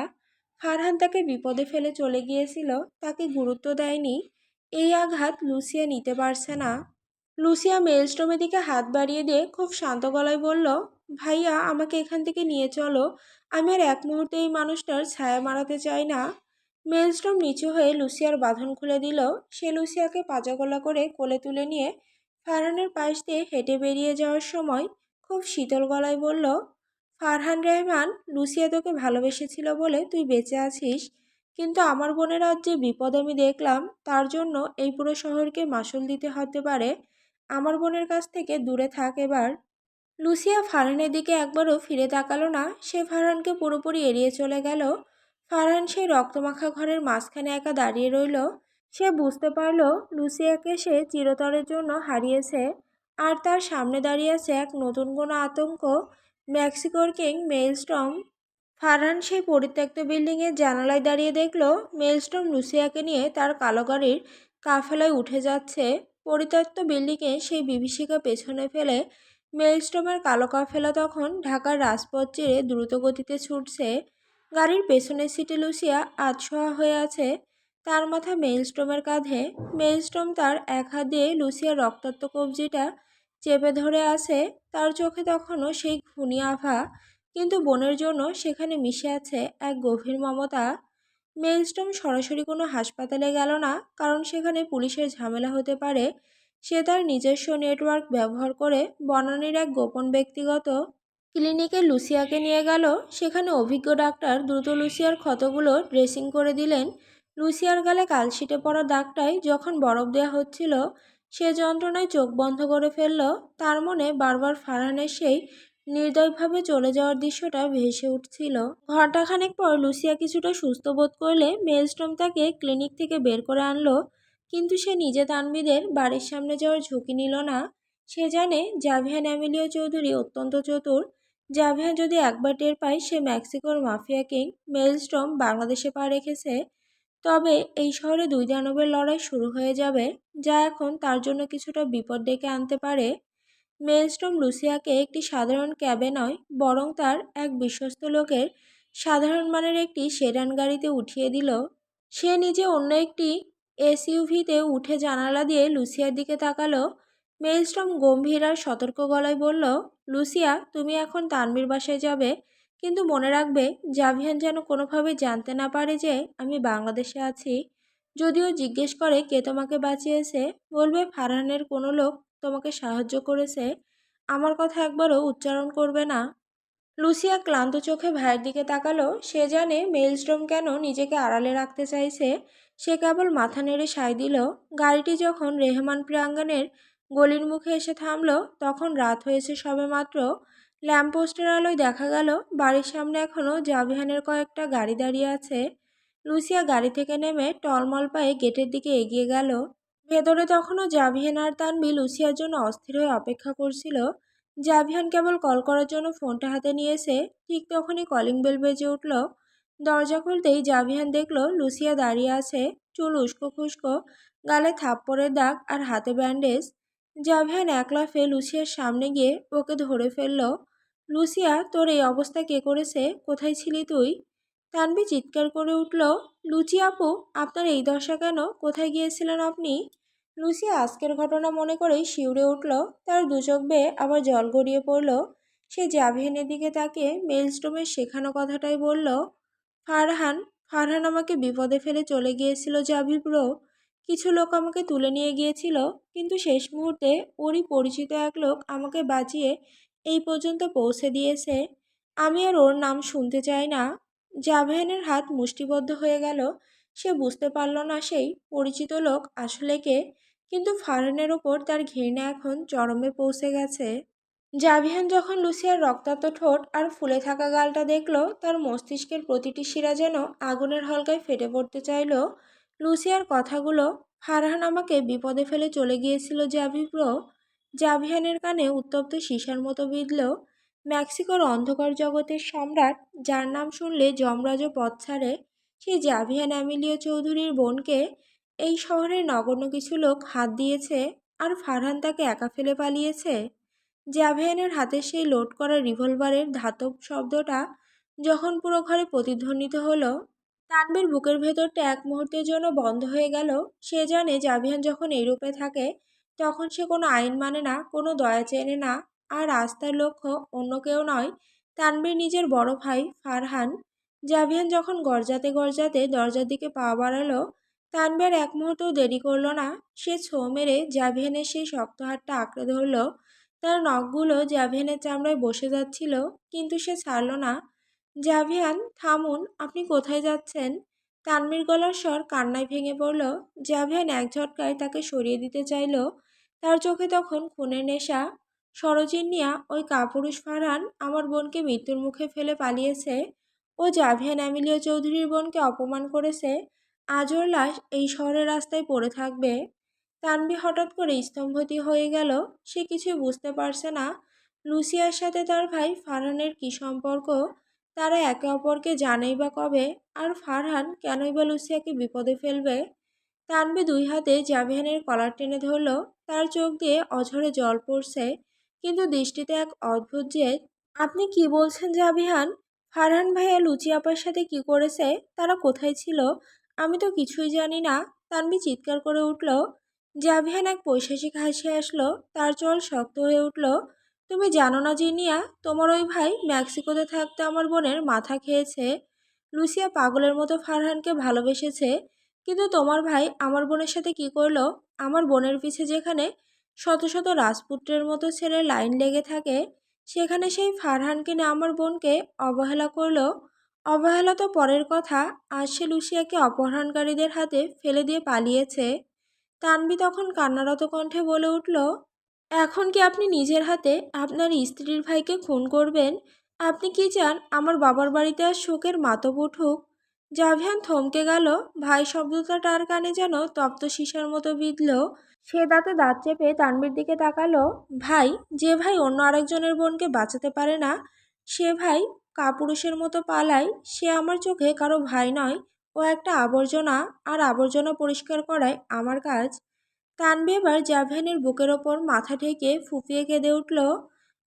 ফারহান তাকে বিপদে ফেলে চলে গিয়েছিল, তাকে গুরুত্ব দেয়নি। এই আঘাত লুসিয়া নিতে পারছে না। লুসিয়া মেইলস্টোমের দিকে হাত বাড়িয়ে দিয়ে খুব শান্ত গলায় বলল, ভাইয়া, আমাকে এখান থেকে নিয়ে চলো। আমি আর এক মুহূর্তে এই মানুষটার ছায়া মারাতে চাই না। মেইলস্টোম নিচু হয়ে লুসিয়ার বাঁধন খুলে দিল। সে লুসিয়াকে পাজাগোলা করে কোলে তুলে নিয়ে ফারহানের পাশ দিয়ে হেঁটে বেরিয়ে যাওয়ার সময় খুব শীতল গলায় বলল, ফারহান রেহমান, লুসিয়া তোকে ভালোবেসেছিল বলে তুই বেঁচে আছিস, কিন্তু আমার বোনের আজ যে বিপদ আমি দেখলাম, তার জন্য এই পুরো শহরকে মাসুল দিতে হতে পারে। আমার বোনের কাছ থেকে দূরে থাক এবার। লুসিয়া ফারহানের দিকে একবারও ফিরে তাকালো না। সে ফারহানকে পুরোপুরি এড়িয়ে চলে গেল। ফারহান সেই রক্তমাখা ঘরের মাঝখানে একা দাঁড়িয়ে রইল। সে বুঝতে পারল লুসিয়াকে সে চিরতরের জন্য হারিয়েছে, আর তার সামনে দাঁড়িয়ে আছে এক নতুন কোনো আতঙ্ক, মেক্সিকোর কিং মেইলস্টম। ফারহান সেই পরিত্যক্ত বিল্ডিংয়ের জানালায় দাঁড়িয়ে দেখল মেইলস্টম লুসিয়াকে নিয়ে তার কালো গাড়ির কাফেলায় উঠে যাচ্ছে। পরিত্যক্ত বিল্ডিংয়ে সেই বিভীষিকা পেছনে ফেলে মেইলস্টমের কালো কাফেলা তখন ঢাকার রাজপথ চিরে দ্রুত গতিতে ছুটছে। গাড়ির পেছনের সিটে লুসিয়া আধশোয়া হয়ে আছে, তার মাথা মেইলস্টমের কাঁধে। মেইলস্টম তার এক হাত দিয়ে লুসিয়ার রক্তাক্ত কবজিটা চেপে ধরে আছে। তার চোখে তখনও সেই খুনি আভা, কিন্তু বোনের জন্য সেখানে মিশে আছে এক গভীর মমতা। মেইলস্টোম সরাসরি কোনো হাসপাতালে গেল না, কারণ সেখানে পুলিশের ঝামেলা হতে পারে। সে তার নিজস্ব নেটওয়ার্ক ব্যবহার করে বনানীর এক গোপন ব্যক্তিগত ক্লিনিকে লুসিয়াকে নিয়ে গেল। সেখানে অভিজ্ঞ ডাক্তার দ্রুত লুসিয়ার ক্ষতগুলো ড্রেসিং করে দিলেন। লুসিয়ার গালে কালশিটে পড়া দাগটায় যখন বরফ দেওয়া হচ্ছিল, সে যন্ত্রণায় চোখ বন্ধ করে ফেলল। তার মনে বারবার ফারহানের সেই নির্দয়ভাবে চলে যাওয়ার দৃশ্যটা ভেসে উঠছিল। ঘণ্টাখানেক পর লুসিয়া কিছুটা সুস্থ বোধ করলে মেইলস্টোম তাকে ক্লিনিক থেকে বের করে আনলো, কিন্তু সে নিজে তানভীরের বাড়ির সামনে যাওয়ার ঝুঁকি নিল না। সে জানে জাভিয়ান এমিলিও চৌধুরী অত্যন্ত চতুর। জাভিয়ান যদি একবার টের পায় সে মেক্সিকোর মাফিয়া কিং মেইলস্টোম বাংলাদেশে পা রেখেছে, তবে এই শহরে দুই দানবের লড়াই শুরু হয়ে যাবে, যা এখন তার জন্য কিছুটা বিপদ ডেকে আনতে পারে। মেইলস্টোম লুসিয়াকে একটি সাধারণ ক্যাবে নয়, বরং তার এক বিশ্বস্ত লোকের সাধারণ মানের একটি সেডান গাড়িতে উঠিয়ে দিল। সে নিজে অন্য একটি এসইউভিতে উঠে জানালা দিয়ে লুসিয়ার দিকে তাকালো। মেইলস্টোম গম্ভীর আর সতর্ক গলায় বলল, লুসিয়া, তুমি এখন তানভীর বাসায় যাবে, কিন্তু মনে রাখবে জাভিয়ান যেন কোনোভাবে জানতে না পারে যে আমি বাংলাদেশে আছি। যদিও জিজ্ঞেস করে কে তোমাকে বাঁচিয়েছে, বলবে ফারহানের কোনো লোক তোমাকে সাহায্য করেছে। আমার কথা একবারও উচ্চারণ করবে না। লুসিয়া ক্লান্ত চোখে ভাইয়ের দিকে তাকালো। সে জানে মেইলস্টোম কেন নিজেকে আড়ালে রাখতে চাইছে। সে কেবল মাথা নেড়ে সায় দিল। গাড়িটি যখন রেহমান প্রাঙ্গণের গলির মুখে এসে থামল, তখন রাত হয়েছে সবেমাত্র। ল্যাম্পপোস্টের আলোয় দেখা গেল বাড়ির সামনে এখনও জাভিয়ানের কয়েকটা গাড়ি দাঁড়িয়ে আছে। লুসিয়া গাড়ি থেকে নেমে টলমল পায়ে গেটের দিকে এগিয়ে গেল। ভেতরে তখনও জাভিয়ান আর তানভি লুসিয়ার জন্য অস্থির হয়ে অপেক্ষা করছিল। জাভিয়ান কেবল কল করার জন্য ফোনটা হাতে নিয়েছে, ঠিক তখনই কলিং বেল বেজে উঠল। দরজা খুলতেই জাভিয়ান দেখল লুসিয়া দাঁড়িয়ে আছে, চুল উস্কো খুস্কো, গালে থাপ্পড়ের দাগ আর হাতে ব্যান্ডেজ। জাভিয়ান এক লাফে লুসিয়ার সামনে গিয়ে ওকে ধরে ফেলল। লুসিয়া, তোর এই অবস্থা কে করেছে? কোথায় ছিলি তুই? তানভি চিৎকার করে উঠল, লুচি আপু, আপনার এই দশা কেন? কোথায় গিয়েছিলেন আপনি? লুসিয়া আজকের ঘটনা মনে করেই শিউরে উঠল। তার দু চোখ বেয়ে আবার জল গড়িয়ে পড়ল। সে জাভিয়ানের দিকে তাকিয়ে মেইলস্টোমের শেখানো কথাটাই বলল, ফারহান, ফারহান আমাকে বিপদে ফেলে চলে গিয়েছিল জাভি ব্রো। কিছু লোক আমাকে তুলে নিয়ে গিয়েছিল, কিন্তু শেষ মুহূর্তে ওরই পরিচিত এক লোক আমাকে বাঁচিয়ে এই পর্যন্ত পৌঁছে দিয়েছে। আমি আর ওর নাম শুনতে চাই না। জাভেনের হাত মুষ্টিবদ্ধ হয়ে গেল। সে বুঝতে পারল না সেই পরিচিত লোক আসলে কে, কিন্তু ফারহানের ওপর তার ঘৃণা এখন চরমে পৌঁছে গেছে। জাভিয়ান যখন লুসিয়ার রক্তাক্ত ঠোঁট আর ফুলে থাকা গালটা দেখল, তার মস্তিষ্কের প্রতিটি শিরা যেন আগুনের হলকায় ফেটে পড়তে চাইল। লুসিয়ার কথাগুলো, ফারহান আমাকে বিপদে ফেলে চলে গিয়েছিল জাভি ব্রো, জাভিয়ানের কানে উত্তপ্ত সীসার মতো বিঁধল। মেক্সিকোর অন্ধকার জগতের সম্রাট, যার নাম শুনলে যমরাজও পথ ছাড়ে, সেই জাভিয়ান অ্যামিলিও চৌধুরীর বোনকে এই শহরের নগণ্য কিছু লোক হাত দিয়েছে, আর ফারহান তাকে একা ফেলে পালিয়েছে। জাভিয়ানের হাতে সেই লোড করা রিভলভারের ধাতব শব্দটা যখন পুরো ঘরে প্রতিধ্বনিত হলো, তানভীর বুকের ভেতরটা এক মুহূর্তের জন্য বন্ধ হয়ে গেল। সে জানে জাভিয়ান যখন এই রূপে থাকে, তখন সে কোনো আইন মানে না, কোনো দয়া চেনে না। আর আজ তার লক্ষ্য অন্য কেউ নয়, তানভীর নিজের বড় ভাই ফারহান। জাভিয়ান যখন গর্জাতে গর্জাতে দরজার দিকে পা বাড়ালো, তানভীর এক মুহূর্তও দেরি করলো না। সে ছোঁ মেরে জাভিয়ানের সেই শক্ত হাতটা আঁকড়ে ধরল। তার নখগুলো জাভিয়ানের চামড়ায় বসে যাচ্ছিল, কিন্তু সে ছাড়ল না। জাভিয়ান, থামুন, আপনি কোথায় যাচ্ছেন? তানভীর গলার স্বর কান্নায় ভেঙে পড়ল। জাভিয়ান এক ঝটকায় তাকে সরিয়ে দিতে চাইল। তার চোখে তখন খুনের নেশা। সরোজিনিয়া, ওই কাপুরুষ ফারহান আমার বোনকে মৃত্যুর মুখে ফেলে পালিয়েছে। ও জাভিয়ান অ্যামিলিও চৌধুরীর বোনকে অপমান করেছে। আজ ওর লাশ এই শহরের রাস্তায় পড়ে থাকবে। তানভি হঠাৎ করে স্তম্ভিত হয়ে গেল। সে কিছুই বুঝতে পারছে না। লুসিয়ার সাথে তার ভাই ফারহানের কী সম্পর্ক? তারা একে অপরকে জানেই বা কবে? আর ফারহান কেনই বা লুসিয়াকে বিপদে ফেলবে? তানভি দুই হাতে জাভিয়ানের কলার টেনে ধরল। তার চোখ দিয়ে অঝরে জল পড়ছে, কিন্তু দৃষ্টিতে এক অদ্ভুত জেদ। আপনি কি বলছেন জাভিয়ান? ফারহান ভাইয়া লুচি আপার সাথে কি করেছে? তারা কোথায় ছিল? আমি তো কিছুই জানি না। তানভি চিৎকার করে উঠল। জাভিয়ান এক পৈশাচিক হাসি আসলো। তার চোয়াল শক্ত হয়ে উঠল। তুমি জানো না জিনিয়া, তোমার ওই ভাই মেক্সিকোতে থাকতে আমার বোনের মাথা খেয়েছে। লুসিয়া পাগলের মতো ফারহানকে ভালোবেসেছে, কিন্তু তোমার ভাই আমার বোনের সাথে কি করলো? আমার বোনের পিছে যেখানে শত শত রাজপুত্রের মতো ছেলের লাইন লেগে থাকে, সেখানে সেই ফারহান কিনা আমার বোনকে অবহেলা করলো। অবহেলা তো পরের কথা, আজ সে লুসিয়াকে অপহরণকারীদের হাতে ফেলে দিয়ে পালিয়েছে। তানভি তখন কান্নারত কণ্ঠে বলে উঠল, এখন কি আপনি নিজের হাতে আপনার স্ত্রীর ভাইকে খুন করবেন? আপনি কি চান আমার বাবার বাড়িতে আর শোকের মাতম উঠুক? জাভিয়ান থমকে গেল। ভাই শব্দটা তার কানে যেন তপ্ত সীসার মতো বিঁধল। সে দাঁতে দাঁত চেপে তানভীর দিকে তাকালো। ভাই? যে ভাই অন্য আরেকজনের বোনকে বাঁচাতে পারে না, সে ভাই কাপুরুষের মতো পালায়। সে আমার চোখে কারো ভাই নয়, ও একটা আবর্জনা, আর আবর্জনা পরিষ্কার করাই আমার কাজ। তানভি এবার জাভেনের বুকের ওপর মাথা ঠেকে ফুঁপিয়ে কেঁদে উঠল।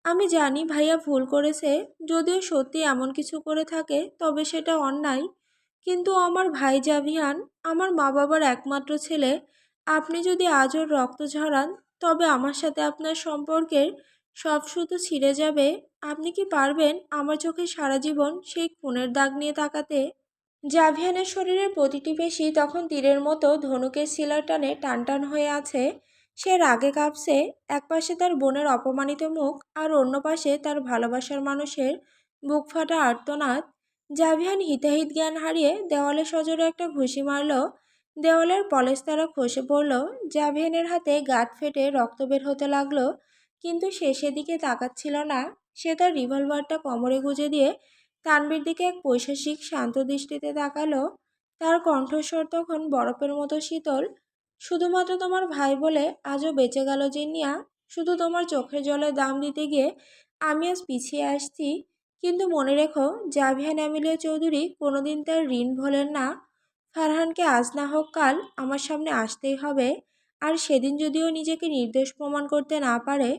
আমি জানি ভাইয়া ভুল করেছে, যদিও সত্যি এমন কিছু করে থাকে তবে সেটা অন্যায়। কিন্তু ও আমার ভাই জাভিয়ান, আমার মা বাবার একমাত্র ছেলে। আপনি যদি আজ ওর রক্ত ঝরান, তবে আমার সাথে আপনার সম্পর্কের সব সুতো ছিঁড়ে যাবে। আপনি কি পারবেন আমার চোখে সারা জীবন সেই খুনের দাগ নিয়ে তাকাতে? জাভিয়ানের শরীরের প্রতিটি পেশি তখন তীরের মতো ধনুকের শিলার টানে টানটান হয়ে আছে। সে রাগে কাঁপছে। একপাশে তার বোনের অপমানিত মুখ, আর অন্য পাশে তার ভালোবাসার মানুষের বুক ফাটা আর্তনাদ। জাভিয়ান হিতাহিত জ্ঞান হারিয়ে দেওয়ালে সজোরে একটা ঘুষি মারল। দেওয়ালের পলেস্তারা খসে পড়ল। জাভিয়ানের হাতে গাঁট ফেটে রক্ত বের হতে লাগলো, কিন্তু সে সেদিকে তাকাচ্ছিল না। সে তার রিভলভারটা কোমরে গুঁজে দিয়ে তানভীর দিকে এক পৈশাচিক শান্ত দৃষ্টিতে তাকালো। তার কণ্ঠস্বর তখন বরফের মতো শীতল। শুধুমাত্র তোমার ভাই বলে আজও বেঁচে গেল জিনিয়া। শুধু তোমার চোখের জলের দাম দিতে গিয়ে আমি আজ পিছিয়ে আসছি। কিন্তু মনে রেখো, জাভিয়ান অ্যামিলিয়া চৌধুরী কোনোদিন তার ঋণ ভোলেন না। ফারহানকে আজ না হোক কাল আমার সামনে আসতেই হবে। আর সেদিন যদিও নিজেকে নির্দোষ প্রমাণ করতে না পারে,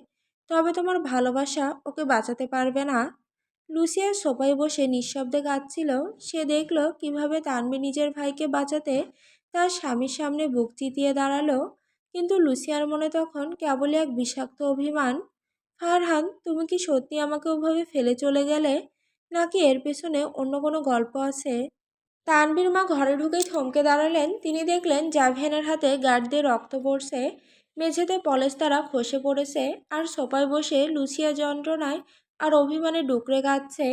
তবে তোমার ভালোবাসা ওকে বাঁচাতে পারবে না। লুসিয়া সোফায় বসে নিঃশব্দে কাঁদছিল। সে দেখল কিভাবে তানভি নিজের ভাইকে বাঁচাতে তার স্বামীর সামনে বুক চিতিয়ে দাঁড়ালো। কিন্তু লুসিয়ার মনে তখন কেবলই এক বিষাক্ত অভিমান। ফারহান, তুমি কি সত্যি আমাকে ওভাবে ফেলে চলে গেলে, নাকি এর পেছনে অন্য কোনো গল্প আছে? তানভীর মা ঘরে ঢুকেই থমকে দাঁড়ালেন। তিনি দেখলেন জাভিয়ানের হাতে গার্ড দিয়ে রক্ত পড়ছে, মেঝেতে পলেস্তারা খসে পড়েছে, আর সোফায় বসে লুসিয়া যন্ত্রণায় আর অভিমানে ডুকরে কাঁদছে।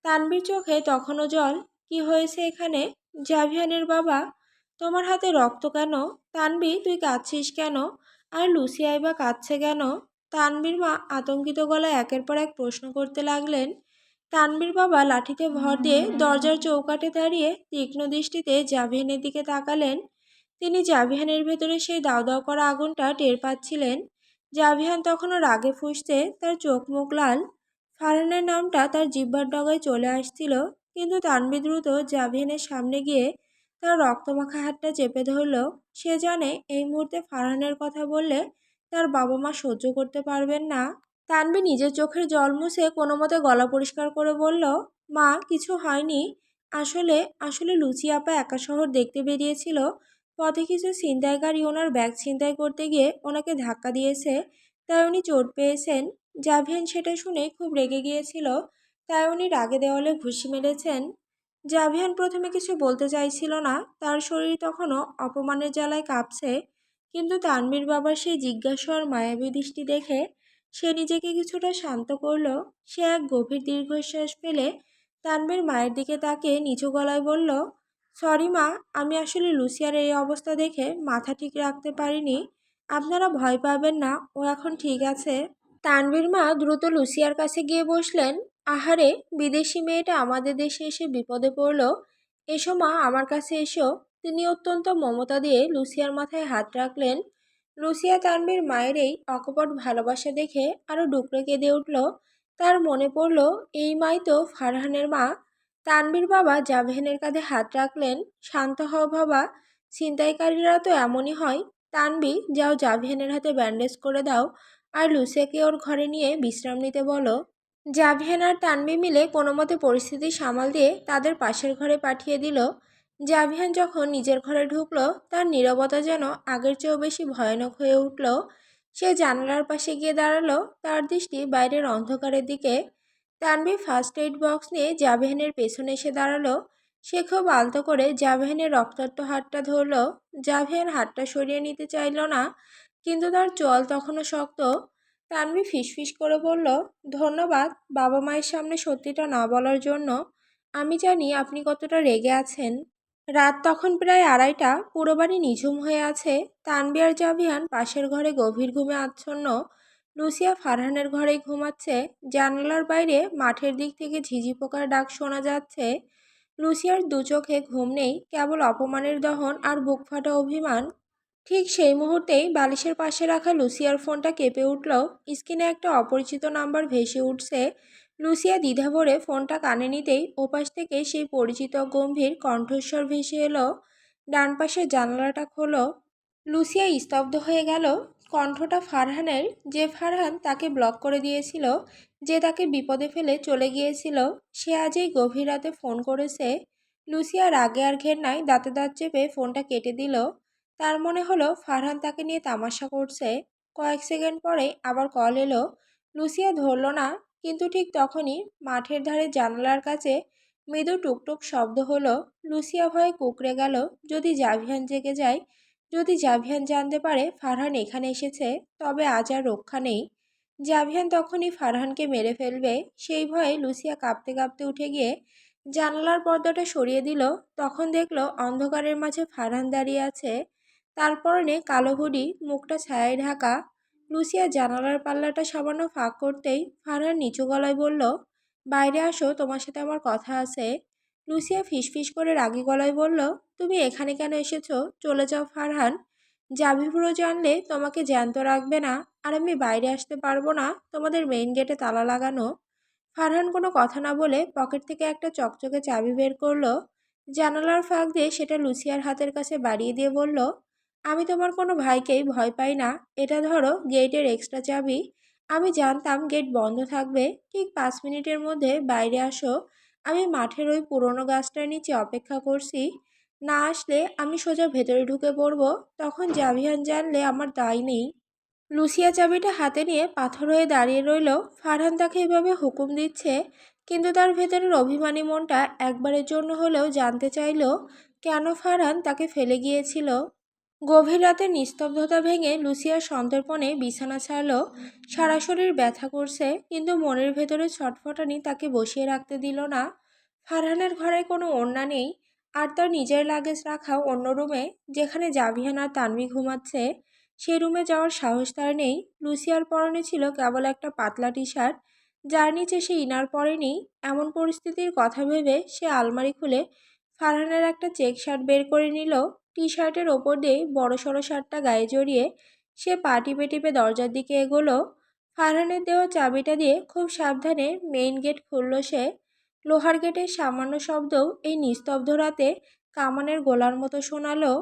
তানভীর চোখে তখনও জল। কি হয়েছে এখানে? জাভিয়ানের বাবা, তোমার হাতে রক্ত কেন? তানভি, তুই কাঁদছিস কেন? আর লুসিয়াই বা কাঁদছে কেন? তানভীর মা আতঙ্কিত গলায় একের পর এক প্রশ্ন করতে লাগলেন। তানভীর বাবা লাঠিতে ভর দিয়ে দরজার চৌকাঠে দাঁড়িয়ে তীক্ষ্ণ দৃষ্টিতে জাভিয়ানের দিকে তাকালেন। তিনি জাভিয়ানের ভেতরে সেই দাউ দাউ করা আগুনটা টের পাচ্ছিলেন। জাভিয়ান তখনও রাগে ফুঁসছে, তার চোখ মুখ লাল। ফারহানের নামটা তার জিহ্বার ডগায় চলে আসছিল, কিন্তু তানভীর দ্রুত জাভিয়ানের সামনে গিয়ে তার রক্তমাখা হাতটা চেপে ধরল। সে জানে এই মুহূর্তে ফারহানের কথা বললে তার বাবা মা সহ্য করতে পারবেন না। তানভি নিজের চোখের জল মুছে কোনো মতে গলা পরিষ্কার করে বলল, মা, কিছু হয়নি। আসলে আসলে লুচি আপা একা শহর দেখতে বেরিয়েছিল। পথে কিছু ছিনতাইকারী ওনার ব্যাগ ছিনতাই করতে গিয়ে ওনাকে ধাক্কা দিয়েছে, তাই উনি চোট পেয়েছেন। জাভিয়ান সেটা শুনে খুব রেগে গিয়েছিল, তাই উনি রাগে দেওয়ালে ঘুষি মেরেছেন। জাভিয়ান প্রথমে কিছু বলতে চাইছিল না, তার শরীর তখনও অপমানের জ্বালায় কাঁপছে। কিন্তু তানভীর বাবার সেই জিজ্ঞাসা আর মায়াবী দৃষ্টি দেখে সে নিজেকে কিছুটা শান্ত করল। সে এক গভীর দীর্ঘশ্বাস ফেলে তানভীর মায়ের দিকে তাকিয়ে নিচু গলায় বলল, সরি মা, আমি আসলে লুসিয়ার এই অবস্থা দেখে মাথা ঠিক রাখতে পারিনি। আপনারা ভয় পাবেন না, ও এখন ঠিক আছে। তানভীর মা দ্রুত লুসিয়ার কাছে গিয়ে বসলেন। আহারে, বিদেশি মেয়েটা আমাদের দেশে এসে বিপদে পড়ল। এসো মা, আমার কাছে এসো। তিনি অত্যন্ত মমতা দিয়ে লুসিয়ার মাথায় হাত রাখলেন। লুসিয়া তানভীর মায়ের এই অকপট ভালোবাসা দেখে আরো ডুকরে কেঁদে উঠল। তার মনে পড়ল, এই মাই তো ফারহানের মা। তানভীর বাবা জাভেনের কাঁধে হাত রাখলেন। শান্ত হও বাবা, ছিনতাইকারীরা তো এমনই হয়। তানভি, যাও জাভেনের হাতে ব্যান্ডেজ করে দাও, আর লুসিয়াকে ওর ঘরে নিয়ে বিশ্রাম নিতে বলো। জাভিয়ান আর তানভি মিলে কোনো মতে পরিস্থিতি সামাল দিয়ে তাদের পাশের ঘরে পাঠিয়ে দিল। জাভিয়ান যখন নিজের ঘরে ঢুকলো, তার নীরবতা যেন আগের চেয়েও বেশি ভয়ানক হয়ে উঠল। সে জানালার পাশে গিয়ে দাঁড়ালো, তার দৃষ্টি বাইরের অন্ধকারের দিকে। তানভি ফার্স্ট এইড বক্স নিয়ে জাভিয়ানের পেছনে এসে দাঁড়ালো। সে খুব আলতো করে জাভিয়ানের রক্তাক্ত হাতটা ধরলো। জাভিয়ান হাতটা সরিয়ে নিতে চাইল না, কিন্তু তার চোয়াল তখনও শক্ত। তানভি ফিসফিস করে বলল, ধন্যবাদ বাবা মায়ের সামনে সত্যিটা না বলার জন্য। আমি জানি আপনি কতটা রেগে আছেন। রাত তখন প্রায় 2:30। পুরো বাড়ি নিঝুম হয়ে আছে। তানভি আর জাভিয়ান পাশের ঘরে গভীর ঘুমে আচ্ছন্ন। লুসিয়া ফারহানের ঘরেই ঘুমাচ্ছে। জানালার বাইরে মাঠের দিক থেকে ঝিঝি পোকার ডাক শোনা যাচ্ছে। লুসিয়ার দু চোখে ঘুম নেই, কেবল অপমানের দহন আর বুক ফাটা অভিমান। ঠিক সেই মুহূর্তেই বালিশের পাশে রাখা লুসিয়ার ফোনটা কেঁপে উঠল। স্ক্রিনে একটা অপরিচিত নাম্বার ভেসে উঠছে। লুসিয়া দ্বিধা ভরে ফোনটা কানে নিতেই ওপাশ থেকে সেই পরিচিত গম্ভীর কণ্ঠস্বর ভেসে এলো, ডান পাশের জানালাটা খোলো। লুসিয়া স্তব্ধ হয়ে গেল। কণ্ঠটা ফারহানের, যে ফারহান তাকে ব্লক করে দিয়েছিল, যে তাকে বিপদে ফেলে চলে গিয়েছিল, সে আজ এই গভীর রাতে ফোন করেছে। লুসিয়া রাগে আর ঘেন্নায় দাঁতে দাঁত চেপে ফোনটা কেটে দিল। তার মনে হলো ফারহান তাকে নিয়ে তামাশা করছে। কয়েক সেকেন্ড পরে আবার কল এলো। লুসিয়া ধরল না, কিন্তু ঠিক তখনই মাঠের ধারে জানালার কাছে মৃদু টুকটুক শব্দ হলো। লুসিয়া ভয়ে কুঁকড়ে গেল। যদি জাভিয়ান জেগে যায়, যদি জাভিয়ান জানতে পারে ফারহান এখানে এসেছে, তবে আজ আর রক্ষা নেই। জাভিয়ান তখনই ফারহানকে মেরে ফেলবে। সেই ভয়ে লুসিয়া কাঁপতে কাঁপতে উঠে গিয়ে জানালার পর্দাটা সরিয়ে দিল। তখন দেখলো অন্ধকারের মাঝে ফারহান দাঁড়িয়ে আছে। তার পরনে কালো হুডি, মুখটা ছায়ায় ঢাকা। লুসিয়া জানালার পাল্লাটা সামান্য ফাঁক করতেই ফারহান নিচু গলায় বলল, বাইরে আসো, তোমার সাথে আমার কথা আছে। লুসিয়া ফিসফিস করে রাগী গলায় বলল, তুমি এখানে কেন এসেছো? চলে যাও ফারহান। জাভিপুরো জানলে তোমাকে জ্যান্ত রাখবে না, আর আমি বাইরে আসতে পারবো না, তোমাদের মেইন গেটে তালা লাগানো। ফারহান কোনো কথা না বলে পকেট থেকে একটা চকচকে চাবি বের করলো। জানালার ফাঁক দিয়ে সেটা লুসিয়ার হাতের কাছে বাড়িয়ে দিয়ে বলল, আমি তোমার কোনো ভাইকেই ভয় পাই না। এটা ধরো, গেটের এক্সট্রা চাবি। আমি জানতাম গেট বন্ধ থাকবে। ঠিক 5 মিনিটের মধ্যে বাইরে আসো। আমি মাঠের ওই পুরনো গাছটার নিচে অপেক্ষা করছি। না আসলে আমি সোজা ভেতরে ঢুকে পড়বো। তখন জাভিয়ান জানলে আমার দায় নেই। লুসিয়া চাবিটা হাতে নিয়ে পাথর হয়ে দাঁড়িয়ে রইল। ফারহান তাকে এভাবে হুকুম দিচ্ছে, কিন্তু তার ভেতরের অভিমানী মনটা একবারের জন্য হলেও জানতে চাইল কেন ফারহান তাকে ফেলে গিয়েছিল। গভীর রাতের নিস্তব্ধতা ভেঙে লুসিয়া সন্তর্পণে বিছানা ছাড়ল। সারা শরীর ব্যথা করছে, কিন্তু মনের ভেতরে ছটফটানি তাকে বসিয়ে রাখতে দিল না। ফারহানের ঘরে কোনো ওড়না নেই, আর তার নিজের লাগেজ রাখা অন্য রুমে, যেখানে জাভিয়ান আর তানভি ঘুমাচ্ছে। সেই রুমে যাওয়ার সাহস তার নেই। লুসিয়ার পরনে ছিল কেবল একটা পাতলা টি শার্ট, যার নিচে সে ইনার পরেনি। এমন পরিস্থিতির কথা ভেবে সে আলমারি খুলে ফারহানের একটা চেক শার্ট বের করে নিল। টি শার্টের ওপর দিয়ে বড়সড় শার্টটা গায়ে জড়িয়ে সে পা টিপে টিপে দরজার দিকে এগোলো। ফারহানের দেওয়া চাবিটা দিয়ে খুব সাবধানে মেইন গেট খুলল সে। লোহার গেটের সামান্য শব্দও এই নিস্তব্ধ রাতে কামানের গোলার মতো শোনালো।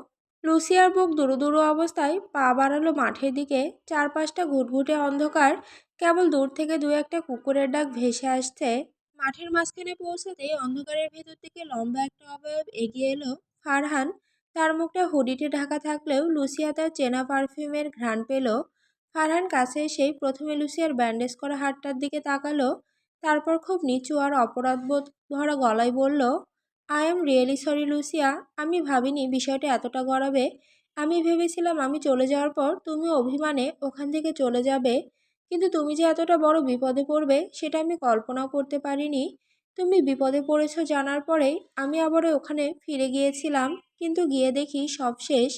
লুসিয়ার বুক দুরু দুরু অবস্থায় পা বাড়ালো মাঠের দিকে। চারপাশটা ঘুটঘুটে অন্ধকার, কেবল দূর থেকে দু একটা কুকুরের ডাক ভেসে আসছে। মাঠের মাঝখানে পৌঁছাতে অন্ধকারের ভেতর থেকে লম্বা একটা অবয়ব এগিয়ে এলো। ফারহান। তার মুখটা হুডিতে ঢাকা থাকলেও লুসিয়া তার চেনা পারফিউমের ঘ্রাণ পেল। ফারহান কাছে এসেই প্রথমে লুসিয়ার ব্যান্ডেজ করা হাতটার দিকে তাকালো, তারপর খুব নিচু আর অপরাধবোধ ভরা গলায় বলল, I am really sorry Lucia. আমি ভাবিনি বিষয়টা এতটা গড়াবে। আমি ভেবেছিলাম আমি চলে যাওয়ার পর তুমি অভিমানে ওখান থেকে চলে যাবে, কিন্তু তুমি যে এতটা বড় বিপদে পড়বে সেটা আমি কল্পনাও করতে পারিনি। তুমি বিপদে পড়েছো জানার পরেই আমি আবারও ওখানে ফিরে গিয়েছিলাম, কিন্তু গিয়ে দেখি সব শেষ।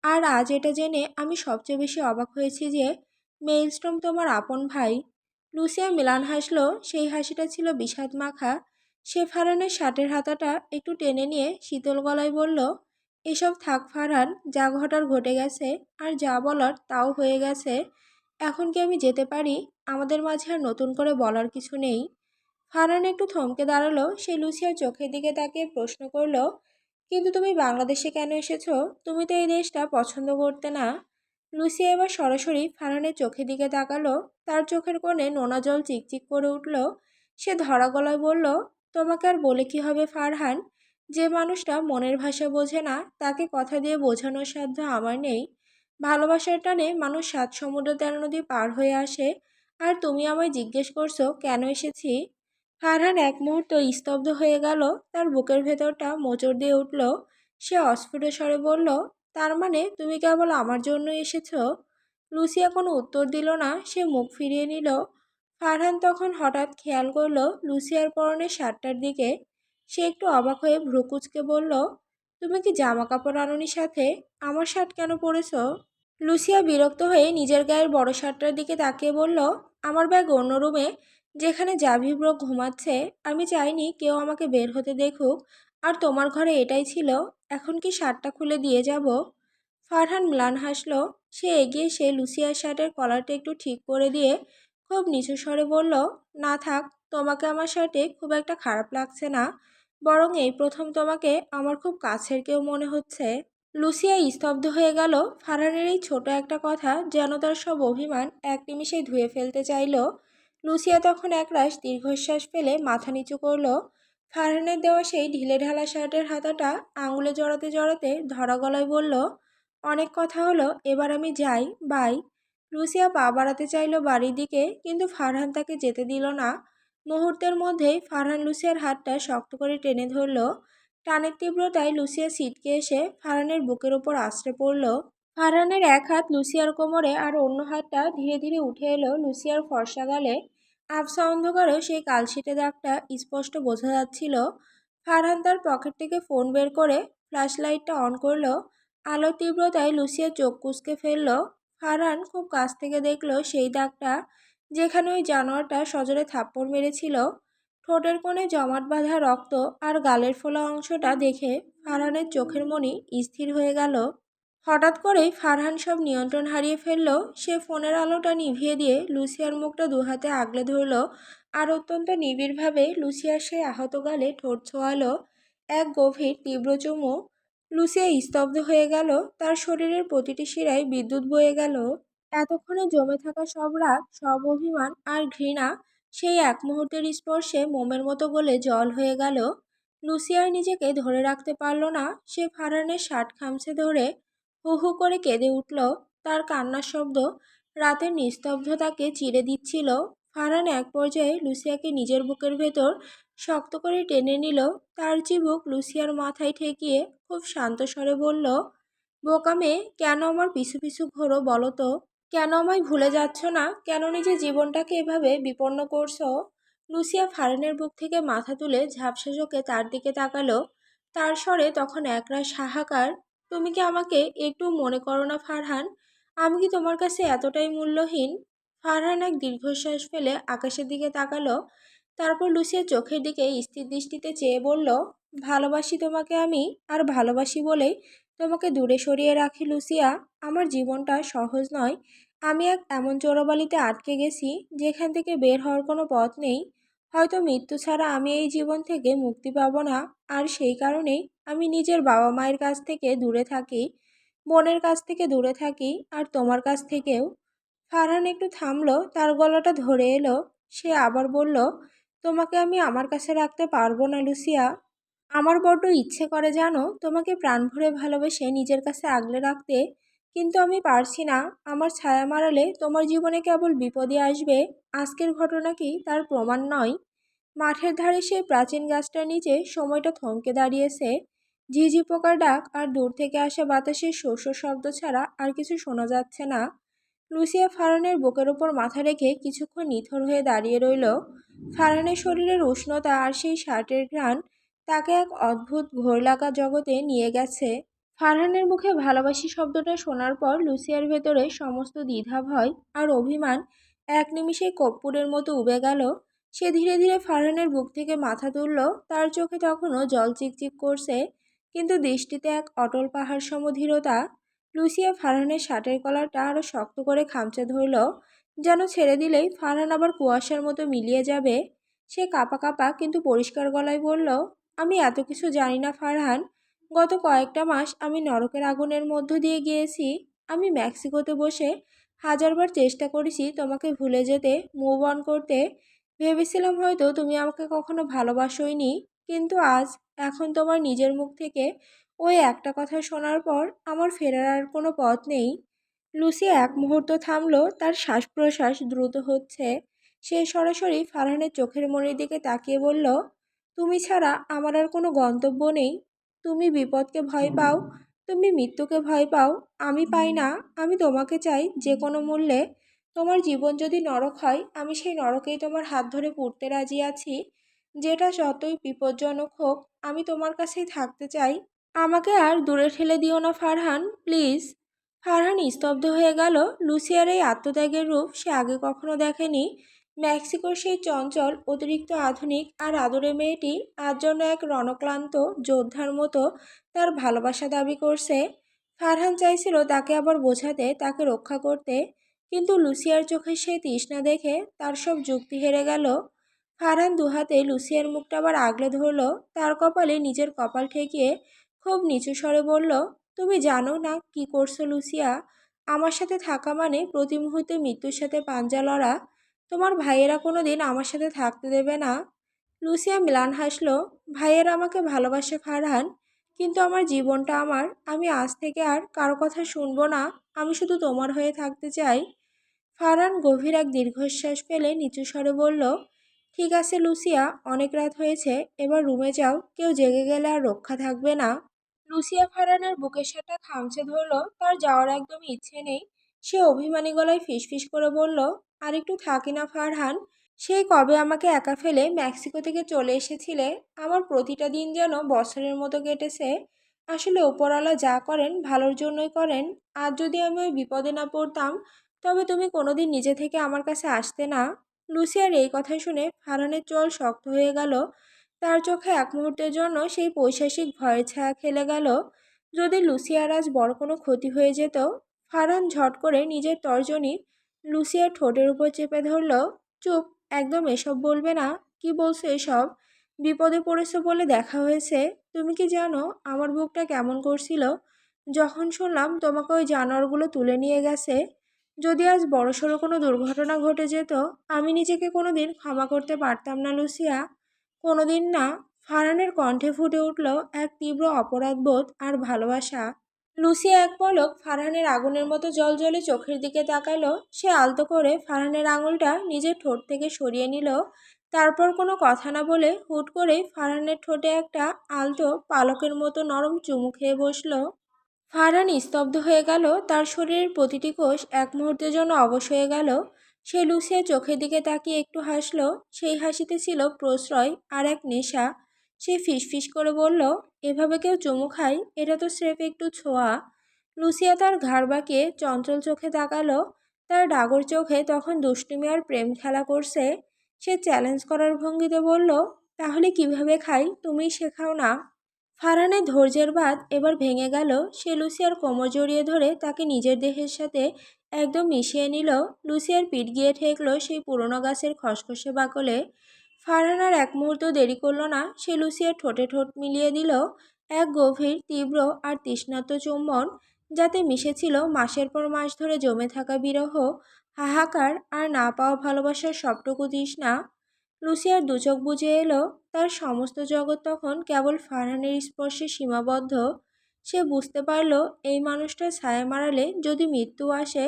আর আজ এটা জেনে আমি সবচেয়ে বেশি অবাক হয়েছি যে মেইলস্টোম তোমার আপন ভাই। লুসিয়া ম্লান হাসলো, সেই হাসিটা ছিল বিষাদ মাখা। সে ফারহানের শার্টের হাতাটা একটু টেনে নিয়ে শীতল গলায় বলল, এসব থাক ফারহান, যা ঘটার ঘটে গেছে, আর যা বলার তাও হয়ে গেছে। এখন কি আমি যেতে পারি? আমাদের মাঝে আর নতুন করে বলার কিছু নেই। ফারহান একটু থমকে দাঁড়ালো। সে লুসিয়ার চোখের দিকে তাকিয়ে প্রশ্ন করলো, কিন্তু তুমি বাংলাদেশে কেন এসেছো? তুমি তো এই দেশটা পছন্দ করতে না। লুসিয়া এবার সরাসরি ফারহানের চোখের দিকে তাকালো। তার চোখের কোণে নোনা জল চিকচিক করে উঠল। সে ধরা গলায় বলল, তোমাকে আর বলে কি হবে ফারহান? যে মানুষটা মনের ভাষা বোঝে না, তাকে কথা দিয়ে বোঝানোর সাধ্য আমার নেই। ভালোবাসার টানে মানুষ 7 সমুদ্র 13 নদী পার হয়ে আসে, আর তুমি আমায় জিজ্ঞেস করছো কেন এসেছি? ফারহান এক মুহূর্ত স্তব্ধ হয়ে গেল। তার বুকের ভেতরটা মোচড় দিয়ে উঠল। সে অস্ফুট স্বরে বলল, তার মানে তুমি কেবল আমার জন্য এসেছো? লুসিয়া কোনো উত্তর দিল না। সে মুখ ফিরিয়ে নিল। ফারহান তখন হঠাৎ খেয়াল করলো লুসিয়ার পরনের শার্টটার দিকে। সে একটু অবাক হয়ে ভ্রু কুঁচকে বলল, তুমি কি জামা কাপড় আনোনি সাথে? আমার শার্ট কেন পরেছো? লুসিয়া বিরক্ত হয়ে নিজের গায়ের বড় শার্টটার দিকে তাকিয়ে বলল, আমার ব্যাগ অন্য রুমে, যেখানে জাভি ব্রো ঘুমাচ্ছে। আমি চাইনি কেউ আমাকে বের হতে দেখুক, আর তোমার ঘরে এটাই ছিল। এখন কি শার্টটা খুলে দিয়ে যাব? ফারহান ম্লান হাসলো। সে এগিয়ে এসে লুসিয়ার শার্টের কলারটা একটু ঠিক করে দিয়ে খুব নিচু স্বরে বলল, না থাক, তোমাকে আমার শার্টে খুব একটা খারাপ লাগছে না, বরং এই প্রথম তোমাকে আমার খুব কাছের কেউ মনে হচ্ছে। লুসিয়া স্তব্ধ হয়ে গেল। ফারহানের এই ছোট একটা কথা যেন তার সব অভিমান এক নিমিষেই ধুয়ে ফেলতে চাইল। লুসিয়া তখন একরাশ দীর্ঘশ্বাস ফেলে মাথা নিচু করল। ফারহানের দেওয়া সেই ঢিলেঢালা শার্টের হাতাটা আঙুলে জড়াতে জড়াতে ধরা গলায় বলল, অনেক কথা হলো, এবার আমি যাই, বাই। লুসিয়া পা বাড়াতে চাইল বাড়ির দিকে, কিন্তু ফারহান তাকে যেতে দিল না। মুহূর্তের মধ্যেই ফারহান লুসিয়ার হাতটা শক্ত করে টেনে ধরল। টানের তীব্রতায় লুসিয়া ছিটকে এসে ফারহানের বুকের ওপর আছড়ে পড়ল। ফারহানের এক হাত লুসিয়ার কোমরে, আর অন্য হাতটা ধীরে ধীরে উঠে এলো লুসিয়ার ফর্সা গালে। আবছা অন্ধকারেও সেই কালশিটে দাগটা স্পষ্ট বোঝা যাচ্ছিল। ফারহান তার পকেট থেকে ফোন বের করে ফ্ল্যাশ লাইটটা অন করলো। আলোর তীব্রতায় লুসিয়া চোখ কুঁচকে ফেলল। ফারহান খুব কাছ থেকে দেখল সেই দাগটা, যেখানে ওই জানোয়ারটা সজোরে থাপ্পড় মেরেছিল। ঠোঁটের কোণে জমাট বাঁধা রক্ত আর গালের ফোলা অংশটা দেখে ফারহানের চোখের মণি স্থির হয়ে গেল। হঠাৎ করেই ফারহান সব নিয়ন্ত্রণ হারিয়ে ফেলল। সে ফোনের আলোটা নিভিয়ে দিয়ে লুসিয়ার মুখটা দুহাতে আগলে ধরল, আর অত্যন্ত নিবিড়ভাবে লুসিয়ার সেই আহত গালে ঠোঁট ছোঁয়ালো। এক গভীর তীব্র চুমু। লুসিয়া স্তব্ধ হয়ে গেল। তার শরীরের প্রতিটি শিরায় বিদ্যুৎ বয়ে গেল। এতক্ষণে জমে থাকা সব রাগ, সব অভিমান আর ঘৃণা সেই এক মুহূর্তের স্পর্শে মোমের মতো গলে জল হয়ে গেল। লুসিয়ার নিজেকে ধরে রাখতে পারল না। সে ফারহানের শার্ট খামচে ধরে হু হু করে কেঁদে উঠল। তার কান্নার শব্দ রাতের নিস্তব্ধতাকে চিরে দিচ্ছিল। ফারহান এক পর্যায়ে লুসিয়াকে নিজের বুকের ভেতর শক্ত করে টেনে নিল। তার চিবুক লুসিয়ার মাথায় ঠেকিয়ে খুব শান্ত স্বরে বলল, বোকা মেয়ে, কেন আমার পিছু পিছু ঘোরো বলো তো? কেন আমায় ভুলে যাচ্ছ না? কেন নিজের জীবনটাকে এভাবে বিপন্ন করছো? লুসিয়া ফারহানের বুক থেকে মাথা তুলে ঝাপসা চোখে তার দিকে তাকালো। তার স্বরে তখন একরাশ হাহাকার। তুমি কি আমাকে একটু মনে করো না ফারহান? আমি কি তোমার কাছে এতটাই মূল্যহীন? ফারহান এক দীর্ঘশ্বাস ফেলে আকাশের দিকে তাকালো। তারপর লুসিয়ার চোখের দিকে স্থির দৃষ্টিতে চেয়ে বলল, ভালোবাসি তোমাকে আমি, আর ভালোবাসি বলেই তোমাকে দূরে সরিয়ে রাখি লুসিয়া। আমার জীবনটা সহজ নয়। আমি এক এমন চোরাবালিতে আটকে গেছি যেখান থেকে বের হওয়ার কোনো পথ নেই। হয়তো মৃত্যু ছাড়া আমি এই জীবন থেকে মুক্তি পাবো না। আর সেই কারণেই আমি নিজের বাবা মায়ের কাছ থেকে দূরে থাকি, বোনের কাছ থেকে দূরে থাকি, আর তোমার কাছ থেকেও। ফারহান একটু থামলো, তার গলাটা ধরে এলো। সে আবার বলল, তোমাকে আমি আমার কাছে রাখতে পারবো না লুসিয়া। আমার বড্ড ইচ্ছে করে জানো তোমাকে প্রাণ ভরে ভালোবেসে নিজের কাছে আগলে রাখতে, কিন্তু আমি পারছি না। আমার ছায়া মারালে তোমার জীবনে কেবল বিপদই আসবে। আজকের ঘটনা কি তার প্রমাণ নয়? মাঠের ধারে সেই প্রাচীন গাছটার নিচে সময়টা থমকে দাঁড়িয়েছে। ঝিঝি পোকার ডাক আর দূর থেকে আসা বাতাসের শস্য শব্দ ছাড়া আর কিছু শোনা যাচ্ছে না। লুসিয়া ফারহানের বুকের ওপর মাথা রেখে কিছুক্ষণ নিথর হয়ে দাঁড়িয়ে রইল। ফারহানের শরীরের উষ্ণতা আর সেই শার্টের ঘ্রাণ তাকে এক অদ্ভুত ঘোর লাগা জগতে নিয়ে গেছে। ফারহানের মুখে ভালোবাসি শব্দটা শোনার পর লুসিয়ার ভেতরে সমস্ত দ্বিধা, ভয় আর অভিমান এক নিমিষে কর্পূরের মতো উবে গেল। সে ধীরে ধীরে ফারহানের বুক থেকে মাথা তুলল। তার চোখে তখনও জল চিকচিক করছে, কিন্তু দৃষ্টিতে এক অটল পাহাড় সম ধীরতা। লুসিয়া ফারহানের শার্টের কলারটা আরো শক্ত করে খামচে ধরল, যেন ছেড়ে দিলেই ফারহান আবার কুয়াশার মতো মিলিয়ে যাবে। সে কাঁপা কাঁপা কিন্তু পরিষ্কার গলায় বলল, আমি এত কিছু জানি না ফারহান। গত কয়েকটা মাস আমি নরকের আগুনের মধ্য দিয়ে গিয়েছি। আমি মেক্সিকোতে বসে হাজারবার চেষ্টা করেছি তোমাকে ভুলে যেতে, মুভ অন করতে। ভেবেছিলাম হয়তো তুমি আমাকে কখনো ভালোবাসোইনি, কিন্তু আজ, এখন তোমার নিজের মুখ থেকে ওই একটা কথা শোনার পর আমার ফেরার আর কোনো পথ নেই। লুসিয়া এক মুহূর্ত থামলো, তার শ্বাস প্রশ্বাস দ্রুত হচ্ছে। সে সরাসরি ফারহানের চোখের মনির দিকে তাকিয়ে বলল, তুমি ছাড়া আমার আর কোনো গন্তব্য নেই। তুমি বিপদকে ভয় পাও, তুমি মৃত্যুকে ভয় পাও, আমি পাই না। আমি তোমাকে চাই যে কোনো মূল্যে। তোমার জীবন যদি নরক হয়, আমি সেই নরকেই তোমার হাত ধরে পুড়তে রাজি আছি। যেটা যতই বিপজ্জনক হোক, আমি তোমার কাছেই থাকতে চাই। আমাকে আর দূরে ঠেলে দিও না ফারহান, প্লিজ। ফারহান স্তব্ধ হয়ে গেল। লুসিয়ার এই আত্মত্যাগের রূপ সে আগে কখনো দেখেনি। মেক্সিকোর সেই চঞ্চল, অতিরিক্ত আধুনিক আর আদুরে মেয়েটি আজ যেন এক রণক্লান্ত যোদ্ধার মতো তার ভালোবাসা দাবি করছে। ফারহান চাইছিল তাকে আবার বোঝাতে, তাকে রক্ষা করতে, কিন্তু লুসিয়ার চোখে সেই তৃষ্ণা দেখে তার সব যুক্তি হেরে গেল। ফারহান দুহাতে লুসিয়ার মুখটা আবার আগলে ধরল, তার কপালে নিজের কপাল ঠেকিয়ে খুব নিচু স্বরে বলল, তুমি জানো না কি করছো লুসিয়া? আমার সাথে থাকা মানে প্রতি মুহূর্তে মৃত্যুর সাথে পাঞ্জা লড়া। তোমার ভাইয়েরা কোনোদিন আমার সাথে থাকতে দেবে না। লুসিয়া ম্লান হাসল। ভাইয়েরা আমাকে ভালোবাসে ফারহান, কিন্তু আমার জীবনটা আমার। আমি আজ থেকে আর কারো কথা শুনবো না। আমি শুধু তোমার হয়ে থাকতে চাই। ফারহান গভীর এক দীর্ঘশ্বাস ফেলে নিচু স্বরে বলল, ঠিক আছে লুসিয়া, অনেক রাত হয়েছে, এবার রুমে যাও। কেউ জেগে গেলে আর রক্ষা থাকবে না। লুসিয়া ফারহানের বুকের সাথে খামচে ধরল। তার যাওয়ার একদমই ইচ্ছে নেই। সে অভিমানী গলায় ফিসফিস করে বলল, আর একটু থাকি না ফারহান। সেই কবে আমাকে একা ফেলে মেক্সিকো থেকে চলে এসেছিলে। আমার প্রতিটা দিন যেন বছরের মতো কেটেছে। আসলে ওপরওয়ালা যা করেন ভালোর জন্যই করেন। আজ যদি আমি ওই বিপদে না পড়তাম, তবে তুমি কোনোদিন নিজে থেকে আমার কাছে আসতে না। লুসিয়ার এই কথা শুনে ফারহানের চোয়াল শক্ত হয়ে গেল। তার চোখে এক মুহূর্তের জন্য সেই পৈশাসিক ভয়ের ছায়া খেলে গেল। যদি লুসিয়ার আজ বড় কোনো ক্ষতি হয়ে যেত। ফারহান ঝট করে নিজের তর্জনী লুসিয়ার ঠোঁটের উপর চেপে ধরল। চুপ, একদম এসব বলবে না। কি বলছো এসব? বিপদে পড়েছো বলে দেখা হয়েছে। তুমি কি জানো আমার বুকটা কেমন করছিল যখন শুনলাম তোমাকে ওই জানোয়ারগুলো তুলে নিয়ে গেছে? যদি আজ বড়সড় কোনো দুর্ঘটনা ঘটে যেত, আমি নিজেকে কোনোদিন ক্ষমা করতে পারতাম না লুসিয়া। কোনোদিন না। ফারহানের কণ্ঠে ফুটে উঠল এক তীব্র অপরাধবোধ আর ভালোবাসা। লুসিয়া এক পলক ফারহানের আগুনের মতো জ্বলজ্বলে চোখের দিকে তাকালো। সে আলতো করে ফারহানের আঙুলটা নিজের ঠোঁট থেকে সরিয়ে নিল। তারপর কোনো কথা না বলে হুট করেই ফারহানের ঠোঁটে একটা আলতো পালকের মতো নরম চুমু খেয়ে বসলো। ফারহান স্তব্ধ হয়ে গেল। তার শরীরের প্রতিটি কোষ এক মুহূর্তের জন্য অবশ হয়ে গেল। সে লুসিয়ার চোখের দিকে তাকিয়ে একটু হাসল। সেই হাসিতে ছিল প্রশ্রয় আর এক নেশা। সে ফিসফিস করে বলল, এভাবে কেউ চুমু খায়? এটা তো স্রেফ একটু ছোঁয়া। লুসিয়া তার ঘাড় বাঁকিয়ে চঞ্চল চোখে তাকালো। তার ডাগর চোখে তখন দুষ্টুমি আর প্রেম খেলা করছে। সে চ্যালেঞ্জ করার ভঙ্গিতে বলল, তাহলে কিভাবে খাই? তুমিই শেখাও না। ফারহানের ধৈর্যের বাঁধ এবার ভেঙে গেল। সে লুসিয়ার কোমর জড়িয়ে ধরে তাকে নিজের দেহের সাথে একদম মিশিয়ে নিল। লুসিয়ার পিঠ গিয়ে ঠেকল সেই পুরনো গাছের খসখসে বাকলে। ফারহান আর এক মুহূর্ত দেরি করল না। সে লুসিয়ার ঠোঁটে ঠোঁট মিলিয়ে দিল এক গভীর, তীব্র আর তৃষ্ণার্ত চুম্বন, যাতে মিশেছিল মাসের পর মাস ধরে জমে থাকা বিরহ, হাহাকার আর না পাওয়া ভালোবাসার সবটুকু তৃষ্ণা। লুসিয়ার দুচোখ বুজে এলো। তার সমস্ত জগৎ তখন কেবল ফারহানের স্পর্শে সীমাবদ্ধ। সে বুঝতে পারল, এই মানুষটার ছায়া মারালে যদি মৃত্যু আসে,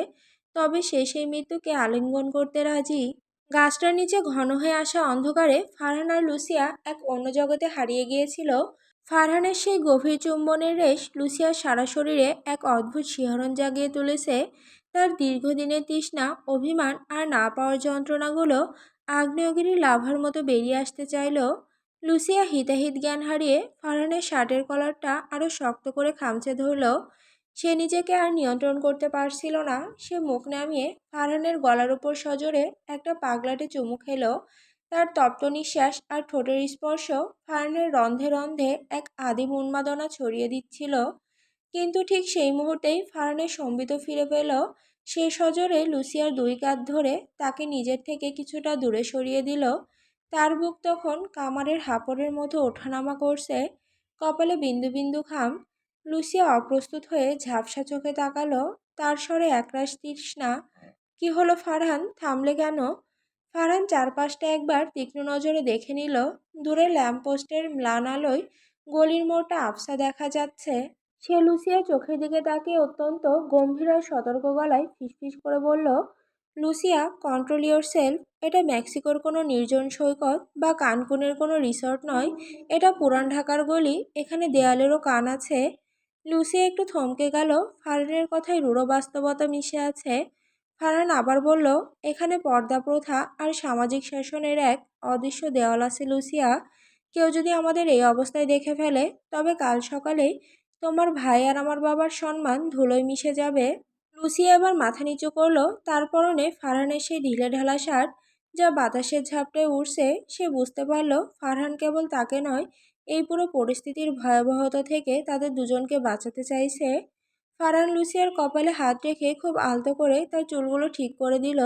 তবে সে সেই মৃত্যুকে আলিঙ্গন করতে রাজি। গাছটার নিচে ঘন হয়ে আসা অন্ধকারে ফারহান আর লুসিয়া এক অন্য জগতে হারিয়ে গিয়েছিল। ফারহানের সেই গভীর চুম্বনের রেশ লুসিয়ার সারা শরীরে এক অদ্ভুত শিহরণ জাগিয়ে তুলেছে। তার দীর্ঘদিনের তৃষ্ণা, অভিমান আর না পাওয়ার যন্ত্রণাগুলো আগ্নেয়গিরি লাভার মতো বেরিয়ে আসতে চাইল। লুসিয়া হিতাহিত জ্ঞান হারিয়ে ফারহানের শার্টের কলারটা আরও শক্ত করে খামচে ধরল। সে নিজেকে আর নিয়ন্ত্রণ করতে পারছিল না। সে মুখ নামিয়ে ফারহানের গলার উপর সজোরে একটা পাগলাটে চুমু খেল। তার তপ্ত নিঃশ্বাস আর ঠোঁটের স্পর্শ ফারহানের রন্ধে রন্ধে এক আদিম উন্মাদনা ছড়িয়ে দিচ্ছিল। কিন্তু ঠিক সেই মুহূর্তেই ফারহানের সম্বিত ফিরে পেল। সে সজোরে লুসিয়ার দুই কাঁধ ধরে তাকে নিজের থেকে কিছুটা দূরে সরিয়ে দিল। তার বুক তখন কামারের হাঁপড়ের মতো ওঠানামা করছে, কপালে বিন্দু বিন্দু ঘাম। লুসিয়া অপ্রস্তুত হয়ে ঝাপসা চোখে তাকালো। তার স্বরে একরাশ তৃষ্ণা। কি হলো ফারহান, থামলে কেন? ফারহান চারপাশটা একবার তীক্ষ্ণ নজরে দেখে নিল। দূরে ল্যাম্পপোস্টের ম্লান আলোয় গলির মোড়টা আবছা দেখা যাচ্ছে। সে লুসিয়ার চোখের দিকে তাকিয়ে অত্যন্ত গম্ভীর আর সতর্ক গলায় ফিসফিস করে বলল, লুসিয়া, কন্ট্রোল ইয়োর সেলফ। এটা মেক্সিকোর কোনো নির্জন সৈকত বা কানকুনের কোনো রিসর্ট নয়। এটা পুরান ঢাকার গলি। এখানে দেয়ালেরও কান আছে। লুসিয়া একটু থমকে গেল। ফারহানের কথায় রূঢ় বাস্তবতা মিশে আছে। ফারহান আবার বলল, এখানে পর্দা প্রথা আর সামাজিক শাসনের এক অদৃশ্য দেওয়াল আছে লুসিয়া। কেউ যদি আমাদের এই অবস্থায় দেখে ফেলে, তবে কাল সকালেই তোমার ভাই আর আমার বাবার সম্মান ধুলোয় মিশে যাবে। লুসিয়া এবার মাথা নিচু করলো। তার পরনে ফারহানের সেই ঢিলেঢালা শার্ট, যা বাতাসের ঝাপটায় উড়ছে। সে বুঝতে পারল, ফারহান কেবল তাকে নয়, এই পুরো পরিস্থিতির ভয়াবহতা থেকে তাদের দুজনকে বাঁচাতে চাইছে। ফারহান লুসিয়ার কপালে হাত রেখে খুব আলতো করে তার চুলগুলো ঠিক করে দিল।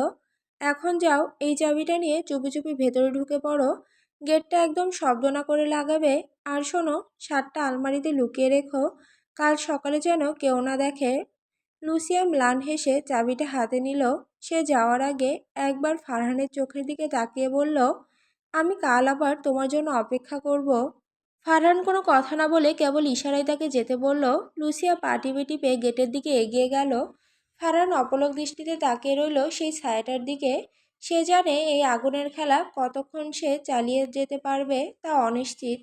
এখন যাও, এই চাবিটা নিয়ে চুপি চুপি ভেতরে ঢুকে পড়ো। গেটটা একদম শব্দ না করে লাগাবে। আর শোনো, শার্টটা আলমারিতে লুকিয়ে রেখো। কাল সকালে যেন কেউ না দেখে। লুসিয়া ম্লান হেসে চাবিটা হাতে নিল। সে যাওয়ার আগে একবার ফারহানের চোখের দিকে তাকিয়ে বলল, আমি কাল আবার তোমার জন্য অপেক্ষা করব। ফারহান কোনো কথা না বলে কেবল ইশারায় তাকে যেতে বলল। লুসিয়া পা টিপে টিপে গেটের দিকে এগিয়ে গেল। ফারহান অপলক দৃষ্টিতে তাকিয়ে রইল সেই ছায়াটার দিকে। সে জানে এই আগুনের খেলা কতক্ষণ সে চালিয়ে যেতে পারবে তা অনিশ্চিত।